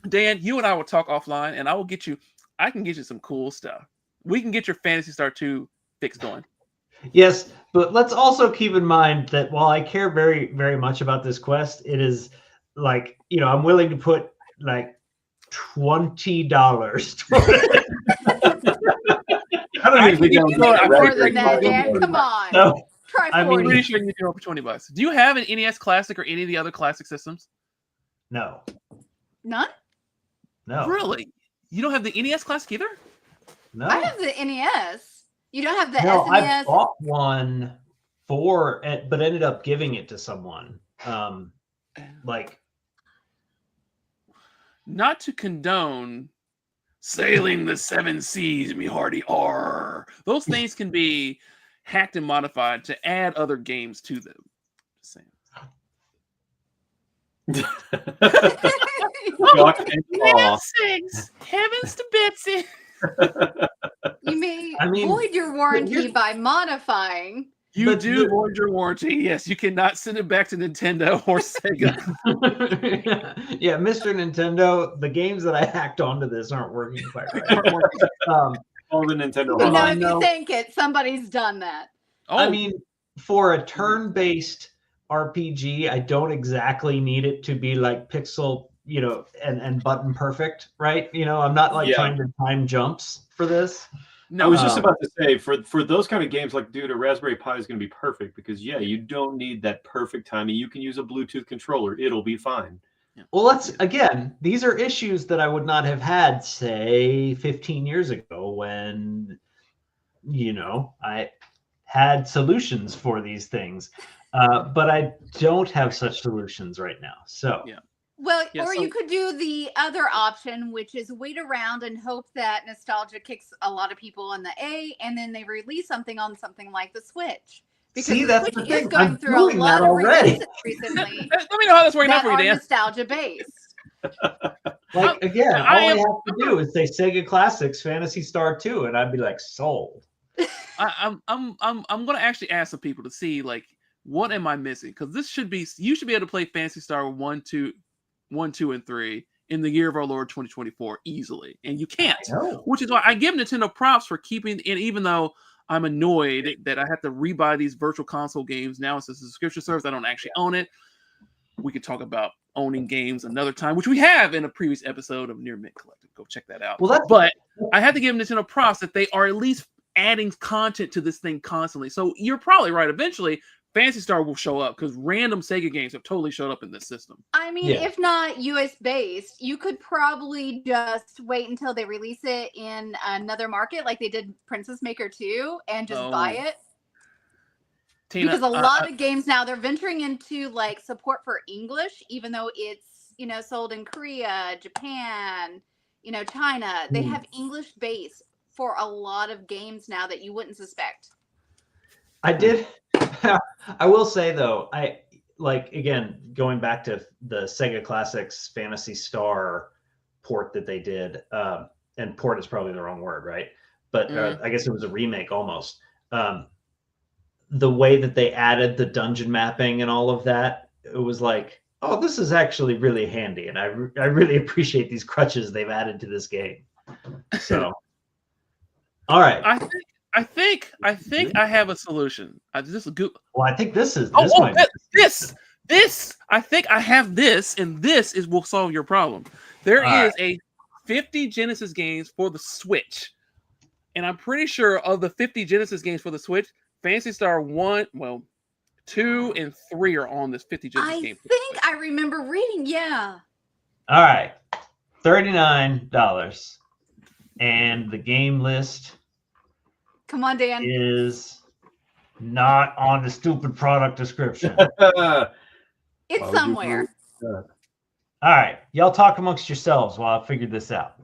Dan, you and I will talk offline, and I can get you some cool stuff. We can get your Phantasy Star 2 fix going. Yes, but let's also keep in mind that while I care very, very much about this quest, it is like, I'm willing to put like $20 toward it. I don't even think more than that, Dan. Come on. No, Try 40. I'm pretty sure you can do it for $20. Do you have an NES Classic or any of the other classic systems? No. None? No. Really? You don't have the NES Classic either? No. I have the NES. You don't have the No, SNES? I bought one but ended up giving it to someone. Not to condone sailing the seven seas, me hearty R. Those things can be hacked and modified to add other games to them. Just saying. Heavens to Betsy. You may void your warranty by modifying. You do void your warranty. Yes, you cannot send it back to Nintendo or Sega. Yeah, Mr. Nintendo, the games that I hacked onto this aren't working quite right. All the Nintendo. If you think it, somebody's done that. I mean, for a turn-based RPG, I don't exactly need it to be like pixel, and button perfect, right? I'm not trying to time jumps for this. No, I was just about to say, for those kind of games, like, dude, a Raspberry Pi is going to be perfect because, you don't need that perfect timing. You can use a Bluetooth controller. It'll be fine. Well, these are issues that I would not have had, say, 15 years ago when, I had solutions for these things. But I don't have such solutions right now. So, Well, you could do the other option, which is wait around and hope that nostalgia kicks a lot of people in the A, and then they release something on something like the Switch. Because that's the Switch the thing. is going through a lot of releases recently. Let me know how that's working out for you, Dan. Nostalgia based. All I have to do is say Sega Classics Phantasy Star 2, and I'd be like, sold. I'm gonna actually ask some people to see what am I missing, because you should be able to play Phantasy Star 1, 2, and 3 in the year of our Lord 2024 easily, and you can't. Which is why I give Nintendo props for keeping it, even though I'm annoyed that I have to rebuy these virtual console games now. It's a subscription service. I don't actually own it. We could talk about owning games another time, which we have in a previous episode of Near Mint Collective. Go check that out. Well, but I have to give Nintendo props that they are at least adding content to this thing constantly. So you're probably right. Eventually, Phantasy Star will show up because random Sega games have totally showed up in this system. I mean, if not US based, you could probably just wait until they release it in another market, like they did Princess Maker 2, and just buy it. Tina, because a lot of games now they're venturing into like support for English, even though it's sold in Korea, Japan, China. They have English base for a lot of games now that you wouldn't suspect. I will say though, again, going back to the Sega Classics Phantasy Star port that they did, and port is probably the wrong word, right? But I guess it was a remake almost. The way that they added the dungeon mapping and all of that, it was like, oh, this is actually really handy. And I really appreciate these crutches they've added to this game. So, all right. I think I have a solution. Well, I think this I think I have this, and this will solve your problem. There is a 50 Genesis games for the Switch, and I'm pretty sure of the 50 Genesis games for the Switch, Phantasy Star 1, 2, and 3 are on this 50 Genesis game. I think I remember reading, yeah. All right, $39, and the game list. Come on, Dan. Is not on the stupid product description. It's somewhere. All right. Y'all talk amongst yourselves while I figure this out.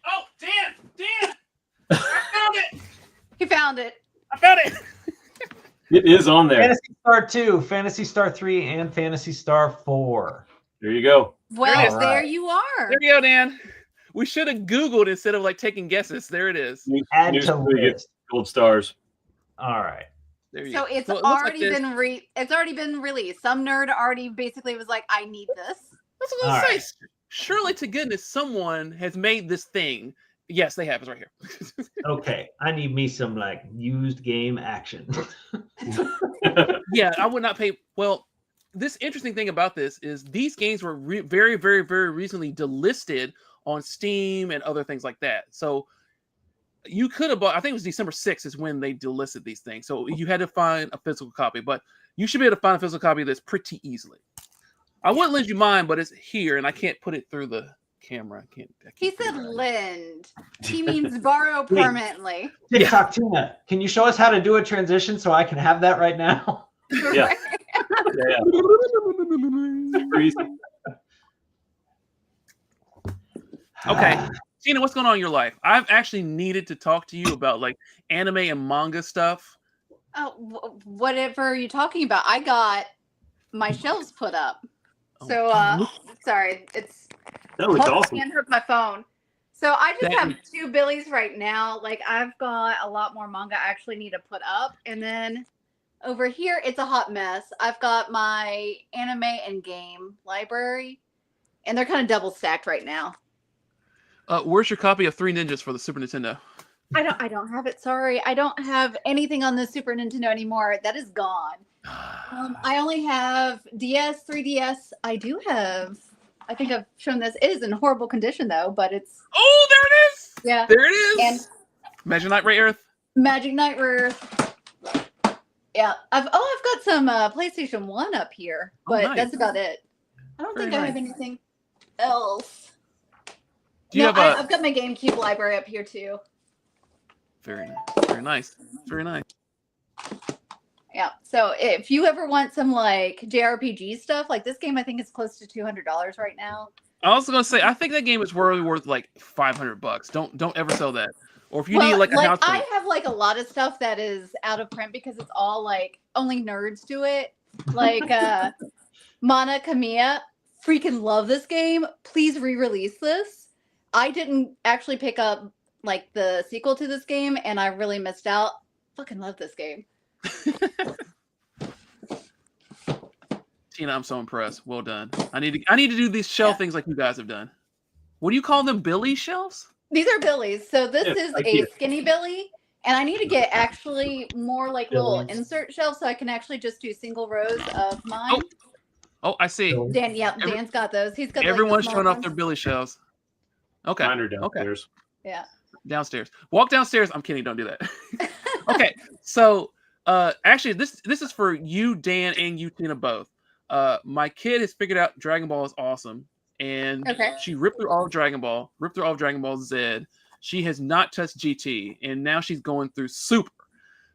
Oh, Dan! I found it! He found it. I found it! It is on there. Phantasy Star 2, Phantasy Star 3, and Phantasy Star 4. There you go. Well, there you are. There you go, Dan. We should have Googled instead of taking guesses. There it is. Add to list. Gold stars. All right. So it's already been released. Some nerd already basically was like, I need this. That's what I was going to say. Surely to goodness, someone has made this thing. Yes, they have. It's right here. Okay. I need me some used game action. Yeah, I would not pay. Well, this interesting thing about this is these games were very, very, very recently delisted on Steam and other things like that. So you could have bought, I think it was December 6th is when they delisted these things. So you had to find a physical copy, but you should be able to find a physical copy of this pretty easily. I wouldn't lend you mine, but it's here and I can't put it through the camera. I can't he said lend. He means borrow permanently. TikTok Tina, can you show us how to do a transition so I can have that right now? Yeah. Yeah. Super easy. Okay. Tina, what's going on in your life? I've actually needed to talk to you about anime and manga stuff. Oh, whatever you're talking about. I got my shelves put up. So, sorry, that looks awesome. I can't hurt my phone. So I just have 2 billies right now. I've got a lot more manga I actually need to put up. And then over here, it's a hot mess. I've got my anime and game library. And they're kind of double stacked right now. Where's your copy of 3 Ninjas for the Super Nintendo? I don't have it. Sorry. I don't have anything on the Super Nintendo anymore. That is gone. I only have DS, 3DS. I do have, I think I've shown this. It is in horrible condition though, but it's. Oh, there it is. Yeah. There it is. And Magic Knight Ray Earth. Magic Knight Ray Earth. Yeah. I've got some PlayStation 1 up here, but nice. That's about it. I don't think I have anything else. I've got my GameCube library up here too. Very nice. Very nice. Very nice. Yeah. So if you ever want some JRPG stuff, this game I think is close to $200 right now. I was gonna say I think that game is worth $500. Don't ever sell that. Or if you need a house. I have a lot of stuff that is out of print because it's all only nerds do it. Mana Kamiya, freaking love this game. Please re-release this. I didn't actually pick up the sequel to this game, and I really missed out. Fucking love this game. Tina, I'm so impressed. Well done. I need to do these shelf things like you guys have done. What do you call them? Billy shelves? These are Billies. So this is a skinny Billy, and I need to get actually more little insert shelves so I can actually just do single rows of mine. Oh, I see. So- Dan, yeah, Dan's got those. He's got like, the Everyone's small showing off ones. their Billy shells. Okay. Mine are Okay. downstairs. Yeah. Downstairs. Walk downstairs. I'm kidding. Don't do that. Okay. So, actually, this is for you, Dan, and you, Tina, both. My kid has figured out Dragon Ball is awesome, and Okay. she ripped through all of Dragon Ball, ripped through all of Dragon Ball Z. She has not touched GT, and now she's going through Super.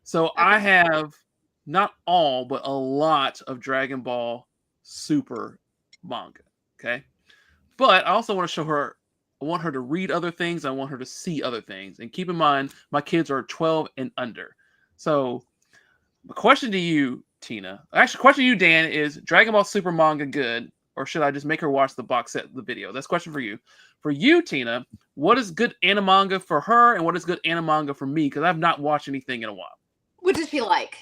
So I have not all, but a lot of Dragon Ball Super manga. Okay. But I also want to show her, I want her to read other things. I want her to see other things. And keep in mind, my kids are 12 and under. So the question to you, Tina, actually, question to you, Dan, is Dragon Ball Super manga good? Or should I just make her watch the box set of the video? That's a question for you. For you, Tina, what is good animanga for her and what is good animanga for me? Because I've not watched anything in a while. What does she like?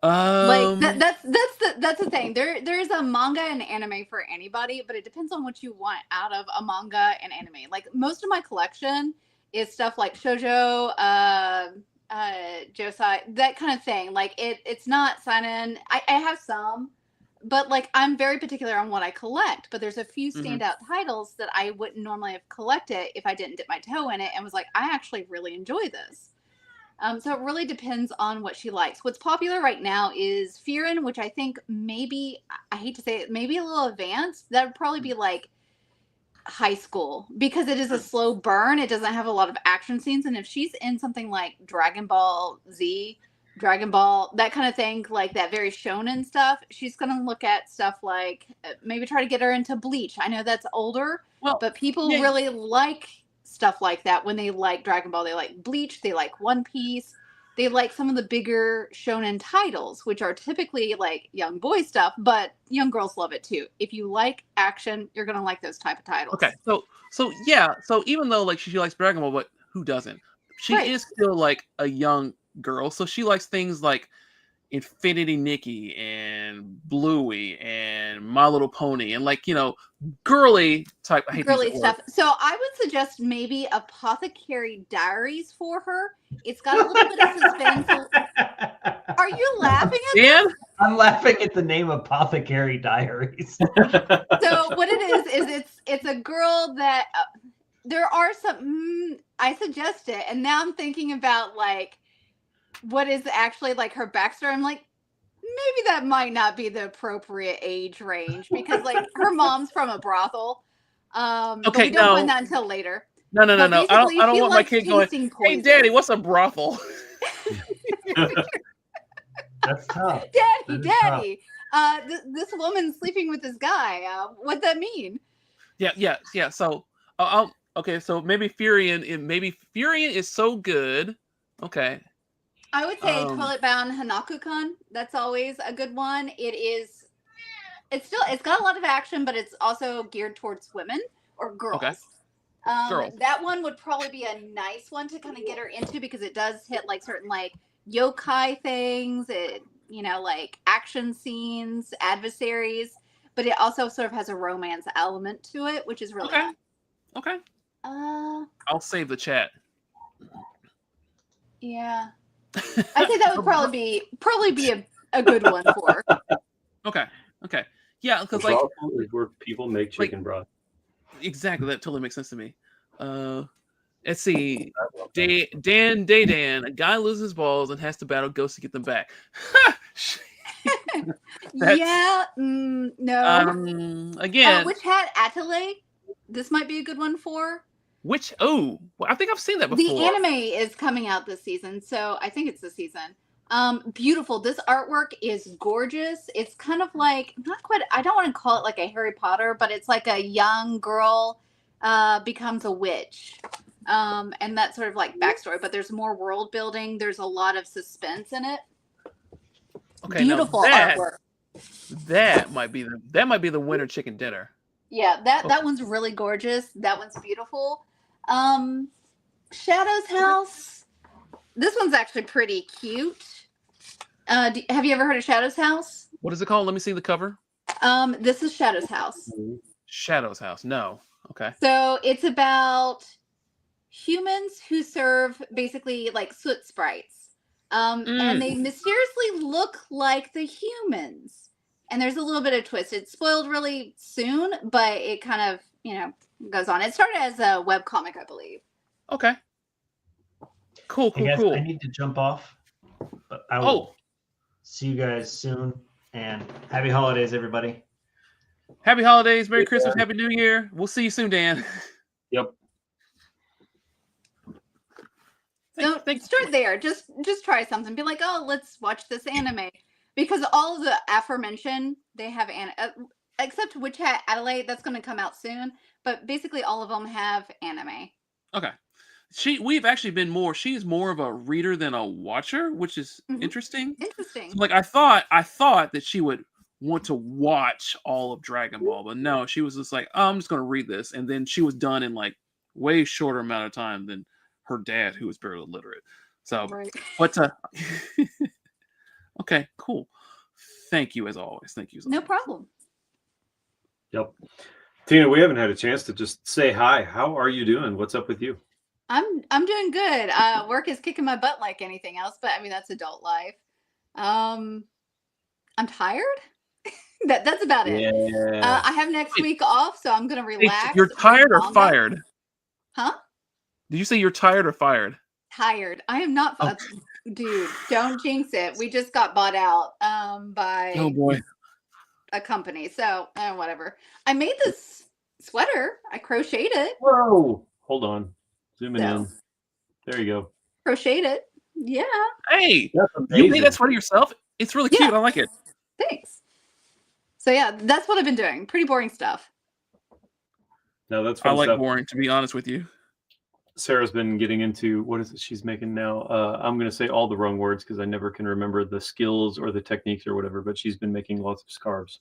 Um, Like that's the thing. There's a manga and anime for anybody, but it depends on what you want out of a manga and anime. Like most of my collection is stuff like shoujo, josei, that kind of thing. Like it's not seinen. I have some, but like I'm very particular on what I collect. But there's a few standout titles that I wouldn't normally have collected if I didn't dip my toe in it and was like, I actually really enjoy this. So it really depends on what she likes. What's popular right now is Fearin', which I think maybe, I hate to say it, maybe a little advanced. That would probably be like high school because it is a slow burn. It doesn't have a lot of action scenes. And if she's in something like Dragon Ball Z, Dragon Ball, that kind of thing, like that very shonen stuff, she's going to look at stuff like maybe try to get her into Bleach. I know that's older, but people really like stuff like that when they like Dragon Ball. They like Bleach, they like One Piece, they like some of the bigger shonen titles, which are typically like young boy stuff, but young girls love it too. If you like action, you're gonna like those type of titles. Okay, so yeah, so even though like she likes Dragon Ball, but who doesn't? She is still like a young girl, so she likes things like Infinity Nikki and Bluey and My Little Pony and like, you know, girly type. Girly stuff. So I would suggest maybe Apothecary Diaries for her. It's got a little bit of suspense. Are you laughing at Dan? I'm laughing at the name Apothecary Diaries. So what it is it's a girl that there are some. I suggest it, and now I'm thinking about like what is actually like her backstory. I'm like, maybe that might not be the appropriate age range because like her mom's from a brothel. But we don't find that until later. No. I don't want my kid going, hey, Daddy, what's a brothel? That's tough. Daddy. This woman's sleeping with this guy. What'd that mean? Yeah. So, okay. So maybe Furion is so good. Okay. I would say Toilet Bound Hanako-kun. That's always a good one. It's got a lot of action, but it's also geared towards women or girls. Okay. That one would probably be a nice one to kind of get her into because it does hit like certain like yokai things, like action scenes, adversaries, but it also sort of has a romance element to it, which is really fun. Okay. I'll save the chat. Yeah. I think that would probably be a good one for her. Okay. Yeah, because like where people make chicken broth. Exactly, that totally makes sense to me. Let's see. Dan, a guy loses his balls and has to battle ghosts to get them back. No. Again, Witch Hat Atelier. This might be a good one for. I think I've seen that before. The anime is coming out this season, so I think it's this season. Beautiful. This artwork is gorgeous. It's kind of like I don't want to call it like a Harry Potter, but it's like a young girl becomes a witch. And that sort of like backstory, but there's more world building. There's a lot of suspense in it. Okay, beautiful artwork. That might be the winter chicken dinner. Yeah, that one's really gorgeous. That one's beautiful. Shadow's House. This one's actually pretty cute. Have you ever heard of Shadow's House? What is it called? Let me see the cover. This is Shadow's House. Shadow's House. No. Okay. So it's about humans who serve basically like soot sprites. And they mysteriously look like the humans. and there's a little bit of twist. It's spoiled really soon, but it kind of, goes on. It started as a webcomic, I believe. Okay. Cool. Hey guys, I need to jump off, but I will see you guys soon. And happy holidays, everybody. Happy holidays, Merry Christmas, Happy New Year. We'll see you soon, Dan. Yep. Don't start there. Just try something. Be like, oh, let's watch this anime, because all of the aforementioned, they have except Witch Hat Adelaide, that's going to come out soon. But basically, all of them have anime. Okay. We've actually been more. She's more of a reader than a watcher, which is interesting. Interesting. So, like I thought that she would want to watch all of Dragon Ball, but no, she was just like, oh, I'm just going to read this, and then she was done in like way shorter amount of time than her dad, who was very illiterate. So, but okay, cool. Thank you as always. Thank you. No problem. Yep. Tina, we haven't had a chance to just say hi. How are you doing? What's up with you? I'm doing good. Work is kicking my butt like anything else, but I mean that's adult life. I'm tired. That's about it. Yeah. I have next week off, so I'm gonna relax. You're tired or fired? Huh? Did you say you're tired or fired? Tired. I am not. Dude, don't jinx it. We just got bought out by a company. So whatever. I made this sweater. I crocheted it. Whoa! Hold on. Zooming in. There you go. Crocheted it. Yeah. Hey, you made that sweater yourself? It's really cute. I like it. Thanks. So yeah, that's what I've been doing. Pretty boring stuff. No, that's fun I like stuff. boring, to be honest with you. Sarah's been getting into, what is it she's making now? I'm going to say all the wrong words because I never can remember the skills or the techniques or whatever, but she's been making lots of scarves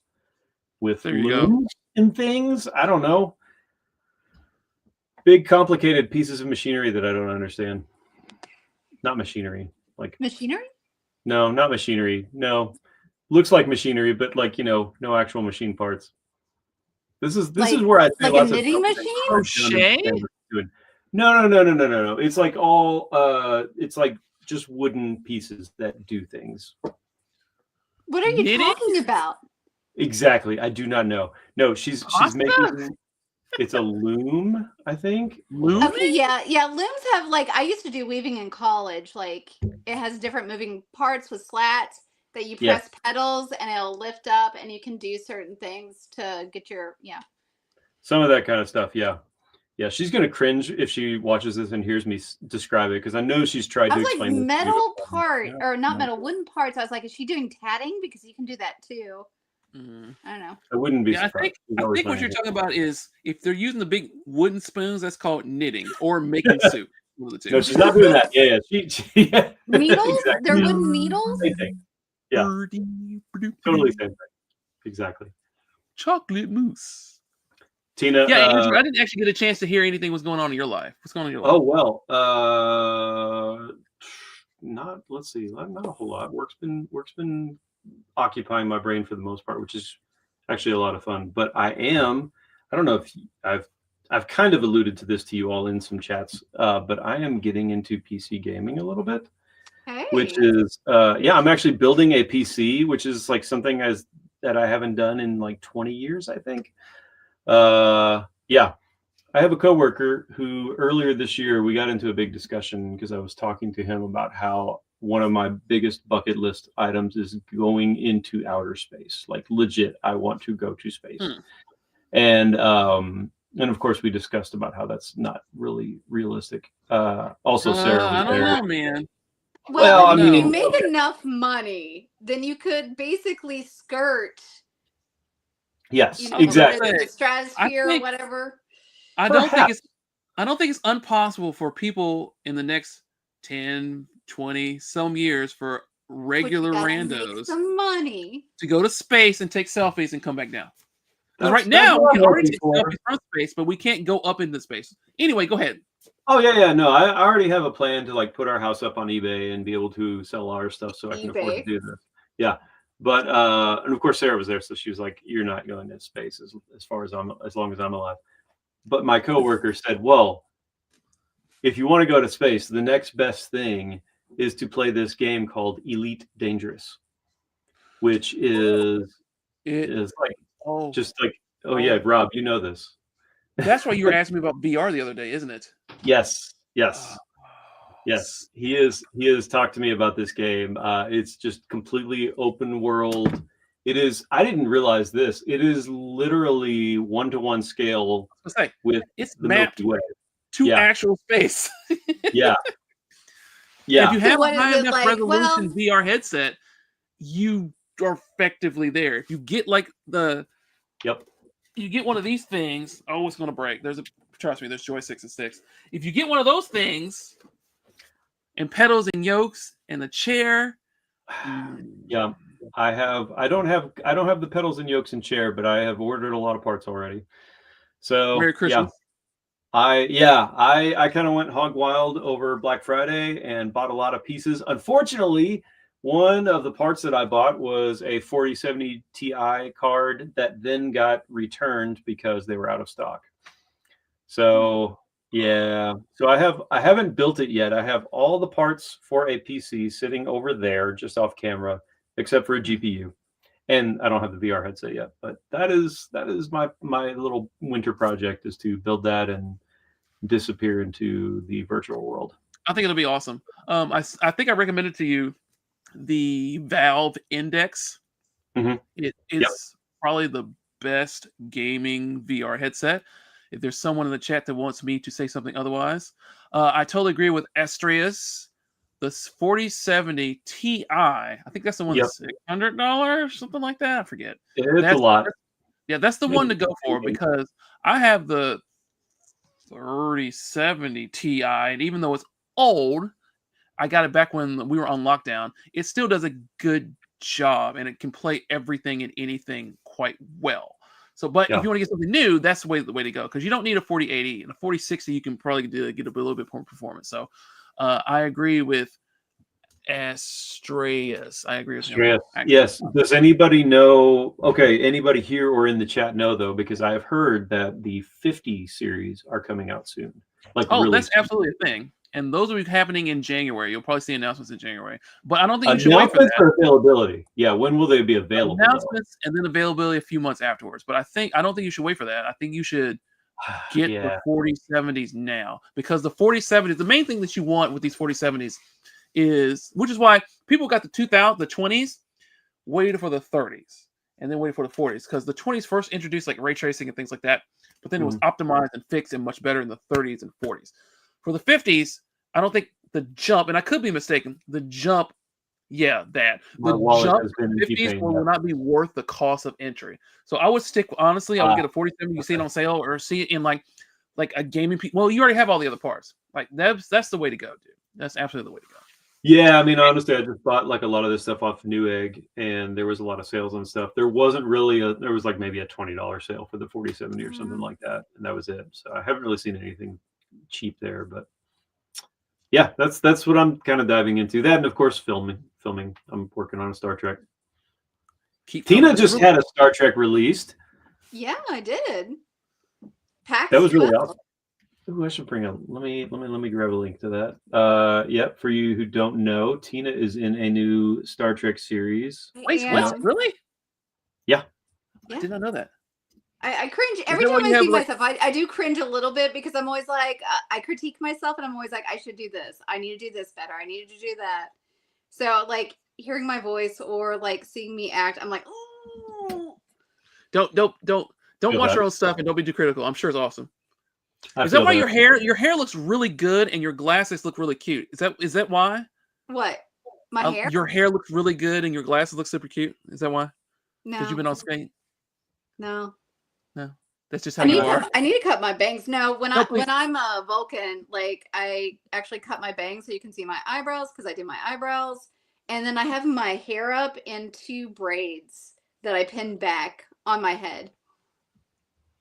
with looms and things. I don't know. Big, complicated pieces of machinery that I don't understand. Not machinery. Like machinery? No, not machinery. No. Looks like machinery, but like, no actual machine parts. This is where I say like lots a knitting machine? Crochet? No. It's like all it's like just wooden pieces that do things. What are you talking about? Exactly. I do not know. No, she's making it's a loom, I think. Loom? Okay, yeah. Looms have I used to do weaving in college. Like it has different moving parts with slats that you press pedals and it'll lift up and you can do certain things to get your some of that kind of stuff. Yeah, she's gonna cringe if she watches this and hears me describe it because I know she's tried to explain this metal part or not metal wooden parts. I was like, is she doing tatting? Because you can do that too. I don't know. I wouldn't be surprised. I think what you're talking about is if they're using the big wooden spoons, that's called knitting or making soup. One of the two. No, she's not doing that. Yeah. Needles? Exactly. They're wooden needles? Same thing. Yeah. Totally same thing. Exactly. Chocolate mousse. Tina. Yeah, Andrew, I didn't actually get a chance to hear anything was going on in your life. What's going on in your life? Oh well. Let's see, not a whole lot. Work's been occupying my brain for the most part, which is actually a lot of fun. But I don't know if I've kind of alluded to this to you all in some chats, but I am getting into PC gaming a little bit. Hey. Which is I'm actually building a PC, which is like something that I haven't done in like 20 years, I think. I have a coworker who earlier this year we got into a big discussion because I was talking to him about how one of my biggest bucket list items is going into outer space. Like legit, I want to go to space. And of course we discussed about how that's not really realistic. Also Sarah was I don't know, man. Well, I mean, if you make enough money, then you could basically skirt. Yes, exactly. The stratosphere or whatever. I don't think it's impossible for people in the next 10, 20 some years for regular randos make some money to go to space and take selfies and come back down. Because right now we can already take selfies from space, but we can't go up into space. Anyway, go ahead. Oh yeah. No, I already have a plan to like put our house up on eBay and be able to sell our stuff so I can afford to do this. Yeah. But and of course Sarah was there, so she was like, "You're not going to space as long as I'm alive." But my coworker said, "Well, if you want to go to space, the next best thing is to play this game called Elite Dangerous, which is It is like Oh, just like, oh yeah, Rob, you know this. that's why you were asking me about VR the other day, isn't it? Yes. Oh. Yes, he is. He has talked to me about this game. It's just completely open world. It is. I didn't realize this. It is literally 1-to-1 scale Let's say with it's the mapped Milky Way. to Yeah. actual space. Yeah. If you Yeah. have what a is high it enough like? resolution Well, VR headset, you are effectively there. If you get like Yep. you get one of these things, oh, it's gonna break. Trust me, there's joysticks and sticks. If you get one of those things and pedals and yokes and a chair, Yeah. I don't have the pedals and yokes and chair, but I have ordered a lot of parts already. So Merry yeah. Christmas. I kind of went hog wild over Black Friday and bought a lot of pieces. Unfortunately, one of the parts that I bought was a 4070 Ti card that then got returned because they were out of stock. So yeah, so I haven't built it yet. I have all the parts for a PC sitting over there just off camera, except for a GPU. And I don't have the VR headset yet, but that is my little winter project, is to build that and disappear into the virtual world. I think it'll be awesome. I think I recommended to you the Valve Index. Mhm. It's probably the best gaming VR headset. If there's someone in the chat that wants me to say something otherwise, I totally agree with Estrius. The 4070 Ti, I think that's the one that's $600, something like that. I forget. It's a lot. Yeah, that's the one to go for, because I have the 3070 Ti, and even though it's old, I got it back when we were on lockdown. It still does a good job, and it can play everything and anything quite well. So, but if you want to get something new, that's the way to go, because you don't need a 4080 and a 4060. You can probably get a little bit more performance. So, I agree with Astreus. I agree with him. Yes. Does anybody know? Okay, anybody here or in the chat know, though, because I have heard that the 50 series are coming out soon. Like, oh, really that's soon. absolutely a thing. And those will be happening in January. You'll probably see announcements in January. But I don't think you should wait for that. Or availability. Yeah, when will they be available? Announcements and then availability a few months afterwards. But I don't think you should wait for that. I think you should get the 4070s now, because the 4070s, the main thing that you want with these 4070s is, which is why people got the 20s, waited for the 30s, and then waited for the 40s, because the 20s first introduced like ray tracing and things like that, but then it was optimized and fixed and much better in the 30s and 40s. For the 50s, I don't think the jump, and I could be mistaken, the jump, the jump 50s will not be worth the cost of entry. So I would stick, honestly, I would get a 4070, you see it on sale, or see it in like a gaming well, you already have all the other parts. Like that's the way to go, dude. That's absolutely the way to go. Yeah, I mean, honestly, I just bought like a lot of this stuff off Newegg, and there was a lot of sales on stuff. There wasn't really there was like maybe a $20 sale for the 4070 or something like that, and that was it. So I haven't really seen anything cheap there, but yeah, that's what I'm kind of diving into. That, and of course filming. I'm working on a Star Trek. Tina just had a Star Trek released. Yeah, I did. PAX That was really awesome. Ooh, I should bring up. Let me grab a link to that. Yep. For you who don't know, Tina is in a new Star Trek series. Wait, what? Really? Yeah. I did not know that. I cringe every time I see myself. I do cringe a little bit, because I'm always like, I critique myself, and I'm always like, I should do this. I need to do this better. I need to do that. So like hearing my voice or like seeing me act, I'm like, oh. Don't watch your own stuff, and don't be too critical. I'm sure it's awesome. Is that why your hair looks really good and your glasses look really cute? Is that why? What? My hair? Your hair looks really good and your glasses look super cute. Is that why? No. Because you've been on skate? No. That's just how you are. I need to cut my bangs. No, when I'm a Vulcan, like I actually cut my bangs so you can see my eyebrows, because I do my eyebrows. And then I have my hair up in 2 braids that I pin back on my head.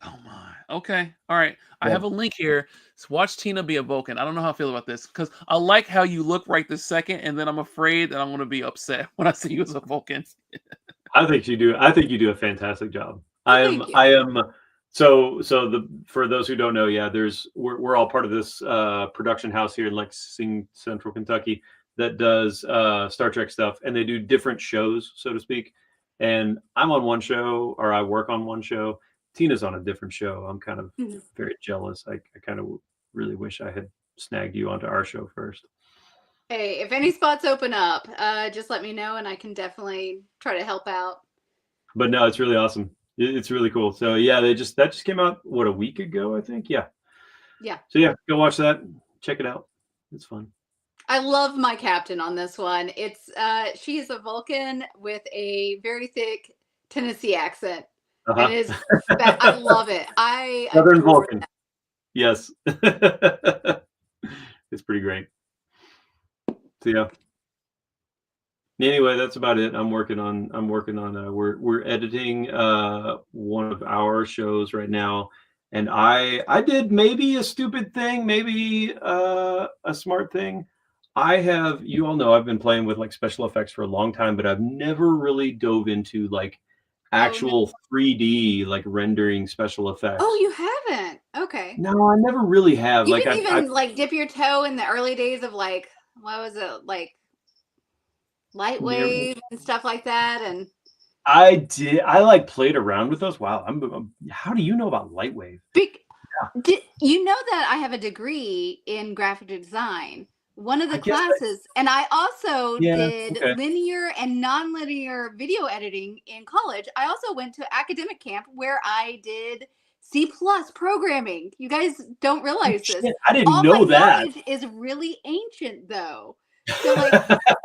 Oh my. Okay. All right. I have a link here. So watch Tina be a Vulcan. I don't know how I feel about this, because I like how you look right this second, and then I'm afraid that I'm going to be upset when I see you as a Vulcan. I think you do. I think you do a fantastic job. I am. So for those who don't know, we're all part of this production house here in Lexington, Central Kentucky, that does Star Trek stuff, and they do different shows, so to speak. And I'm on one show, or I work on one show. Tina's on a different show. I'm kind of very jealous. I kind of really wish I had snagged you onto our show first. Hey, if any spots open up, just let me know and I can definitely try to help out. But no, it's really awesome. It's really cool. So yeah, that just came out, what, a week ago, I think? Yeah. So yeah, go watch that. Check it out. It's fun. I love my captain on this one. It's she is a Vulcan with a very thick Tennessee accent. And I love it. I Southern Vulcan. That. Yes. It's pretty great. So yeah. Anyway, that's about it. I'm working on we're editing one of our shows right now, and I did maybe a stupid thing, maybe a smart thing. You all know I've been playing with like special effects for a long time, but I've never really dove into like actual 3D like rendering special effects. Oh, you haven't? Okay. No, I never really have. You didn't even like dip your toe in the early days of like, what was it, like Lightwave and stuff like that? And I did. I like played around with those. Wow. How do you know about Lightwave? You know that I have a degree in graphic design. One of the classes, and I also did linear and non-linear video editing in college. I also went to academic camp where I did C+ programming. You guys don't realize this. I didn't know that. Knowledge is really ancient, though. So like,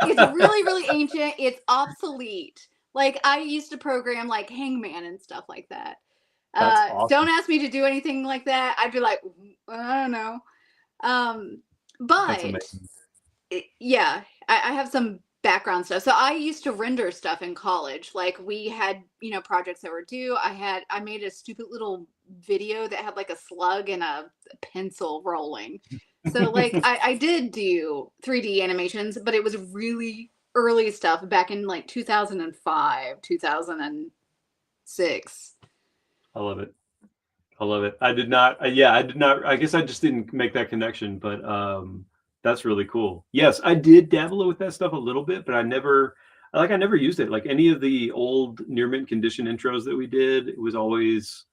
it's really, really ancient. It's obsolete. Like I used to program like Hangman and stuff like that. Awesome. Don't ask me to do anything like that. I'd be like, I don't know. But yeah, I have some background stuff. So I used to render stuff in college. Like we had, projects that were due. I made a stupid little video that had like a slug and a pencil rolling. So like I did do 3D animations, but it was really early stuff back in like 2005, 2006. I love it. I did not. I did not. I guess I just didn't make that connection, but that's really cool. Yes, I did dabble with that stuff a little bit, but I never used it. Like any of the old near mint condition intros that we did, it was always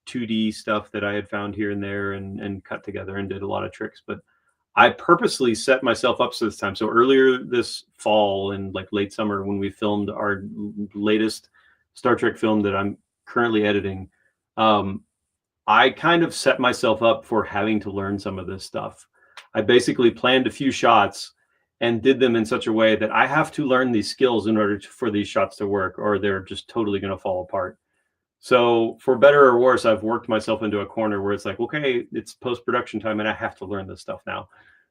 2D stuff that I had found here and there and cut together and did a lot of tricks. But I purposely set myself up so this time. So earlier this fall and like late summer when we filmed our latest Star Trek film that I'm currently editing, I kind of set myself up for having to learn some of this stuff. I basically planned a few shots and did them in such a way that I have to learn these skills in order for these shots to work, or they're just totally going to fall apart. So for better or worse, I've worked myself into a corner where it's like, okay, it's post-production time and I have to learn this stuff now.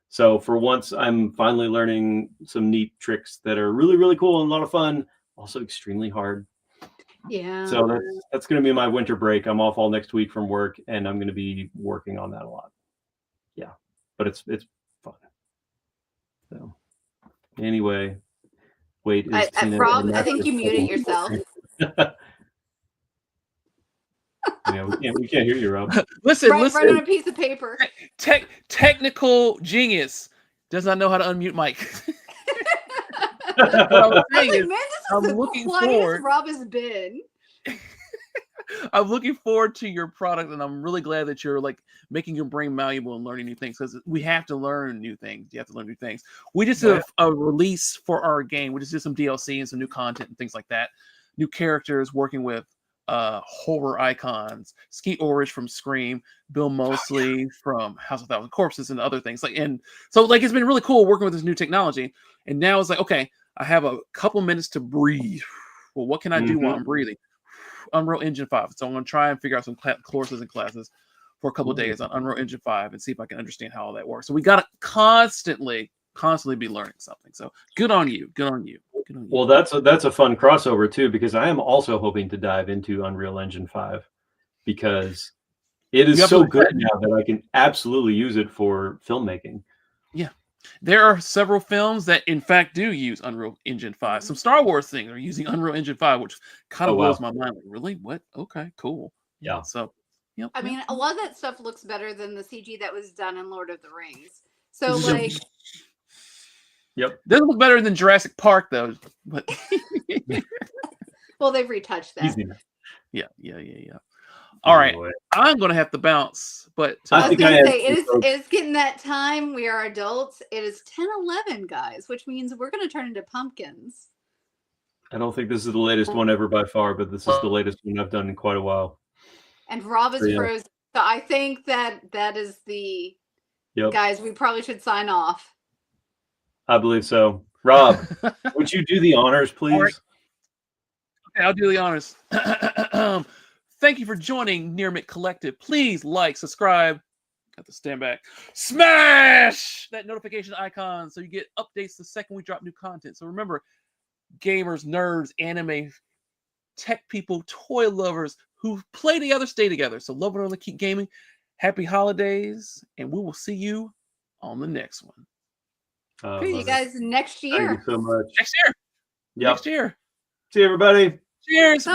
So for once, I'm finally learning some neat tricks that are really, really cool and a lot of fun, also extremely hard. Yeah. So that's going to be my winter break. I'm off all next week from work and I'm going to be working on that a lot. Yeah, but it's fun. So anyway, wait. Rob, I think you muted yourself. Yeah, we can't hear you, Rob. Listen. Write on a piece of paper. Technical genius does not know how to unmute mic. What I was saying is, I'm looking forward. Rob has been. I'm looking forward to your product, and I'm really glad that you're like making your brain malleable and learning new things, because we have to learn new things. You have to learn new things. We just did a release for our game. We just did some DLC and some new content and things like that. New characters, working with horror icons, Skeet Ulrich from Scream, Bill Moseley from House of Thousand Corpses, and other things. And so it's been really cool working with this new technology. And now it's like, okay, I have a couple minutes to breathe. Well, what can I do while I'm breathing? Unreal Engine 5. So I'm going to try and figure out some courses and classes for a couple of days on Unreal Engine 5 and see if I can understand how all that works. So we got to constantly be learning something. So good on you. Well, that's a fun crossover too, because I am also hoping to dive into Unreal Engine 5 because it is so good now that I can absolutely use it for filmmaking. Yeah. There are several films that in fact do use Unreal Engine 5. Some Star Wars things are using Unreal Engine 5, which kind of blows my mind. Like, really? What? Okay, cool. Yeah. So, I mean, a lot of that stuff looks better than the CG that was done in Lord of the Rings. So like, yep, doesn't look better than Jurassic Park though. But well, Well, they've retouched that. Easy. Yeah. All right, Anyway. I'm gonna have to bounce, but I was gonna say answered, folks. it's getting that time. We are adults. It is 10:11, guys, which means we're gonna turn into pumpkins. I don't think this is the latest one ever by far, but this is the latest one I've done in quite a while. And Rob is So, yeah. frozen. So I think that is the Yep, guys. We probably should sign off. I believe so. Rob, would you do the honors, please? All right. Okay, I'll do the honors. Thank you for joining Near Mint Collective. Please like, subscribe. Got to stand back. Smash that notification icon so you get updates the second we drop new content. So remember, gamers, nerds, anime, tech people, toy lovers who play together, stay together. So love one another, keep gaming. Happy holidays, and we will see you on the next one. See you guys next Thank year. you so much. Next year. Yep. Next year. See you, everybody. Cheers.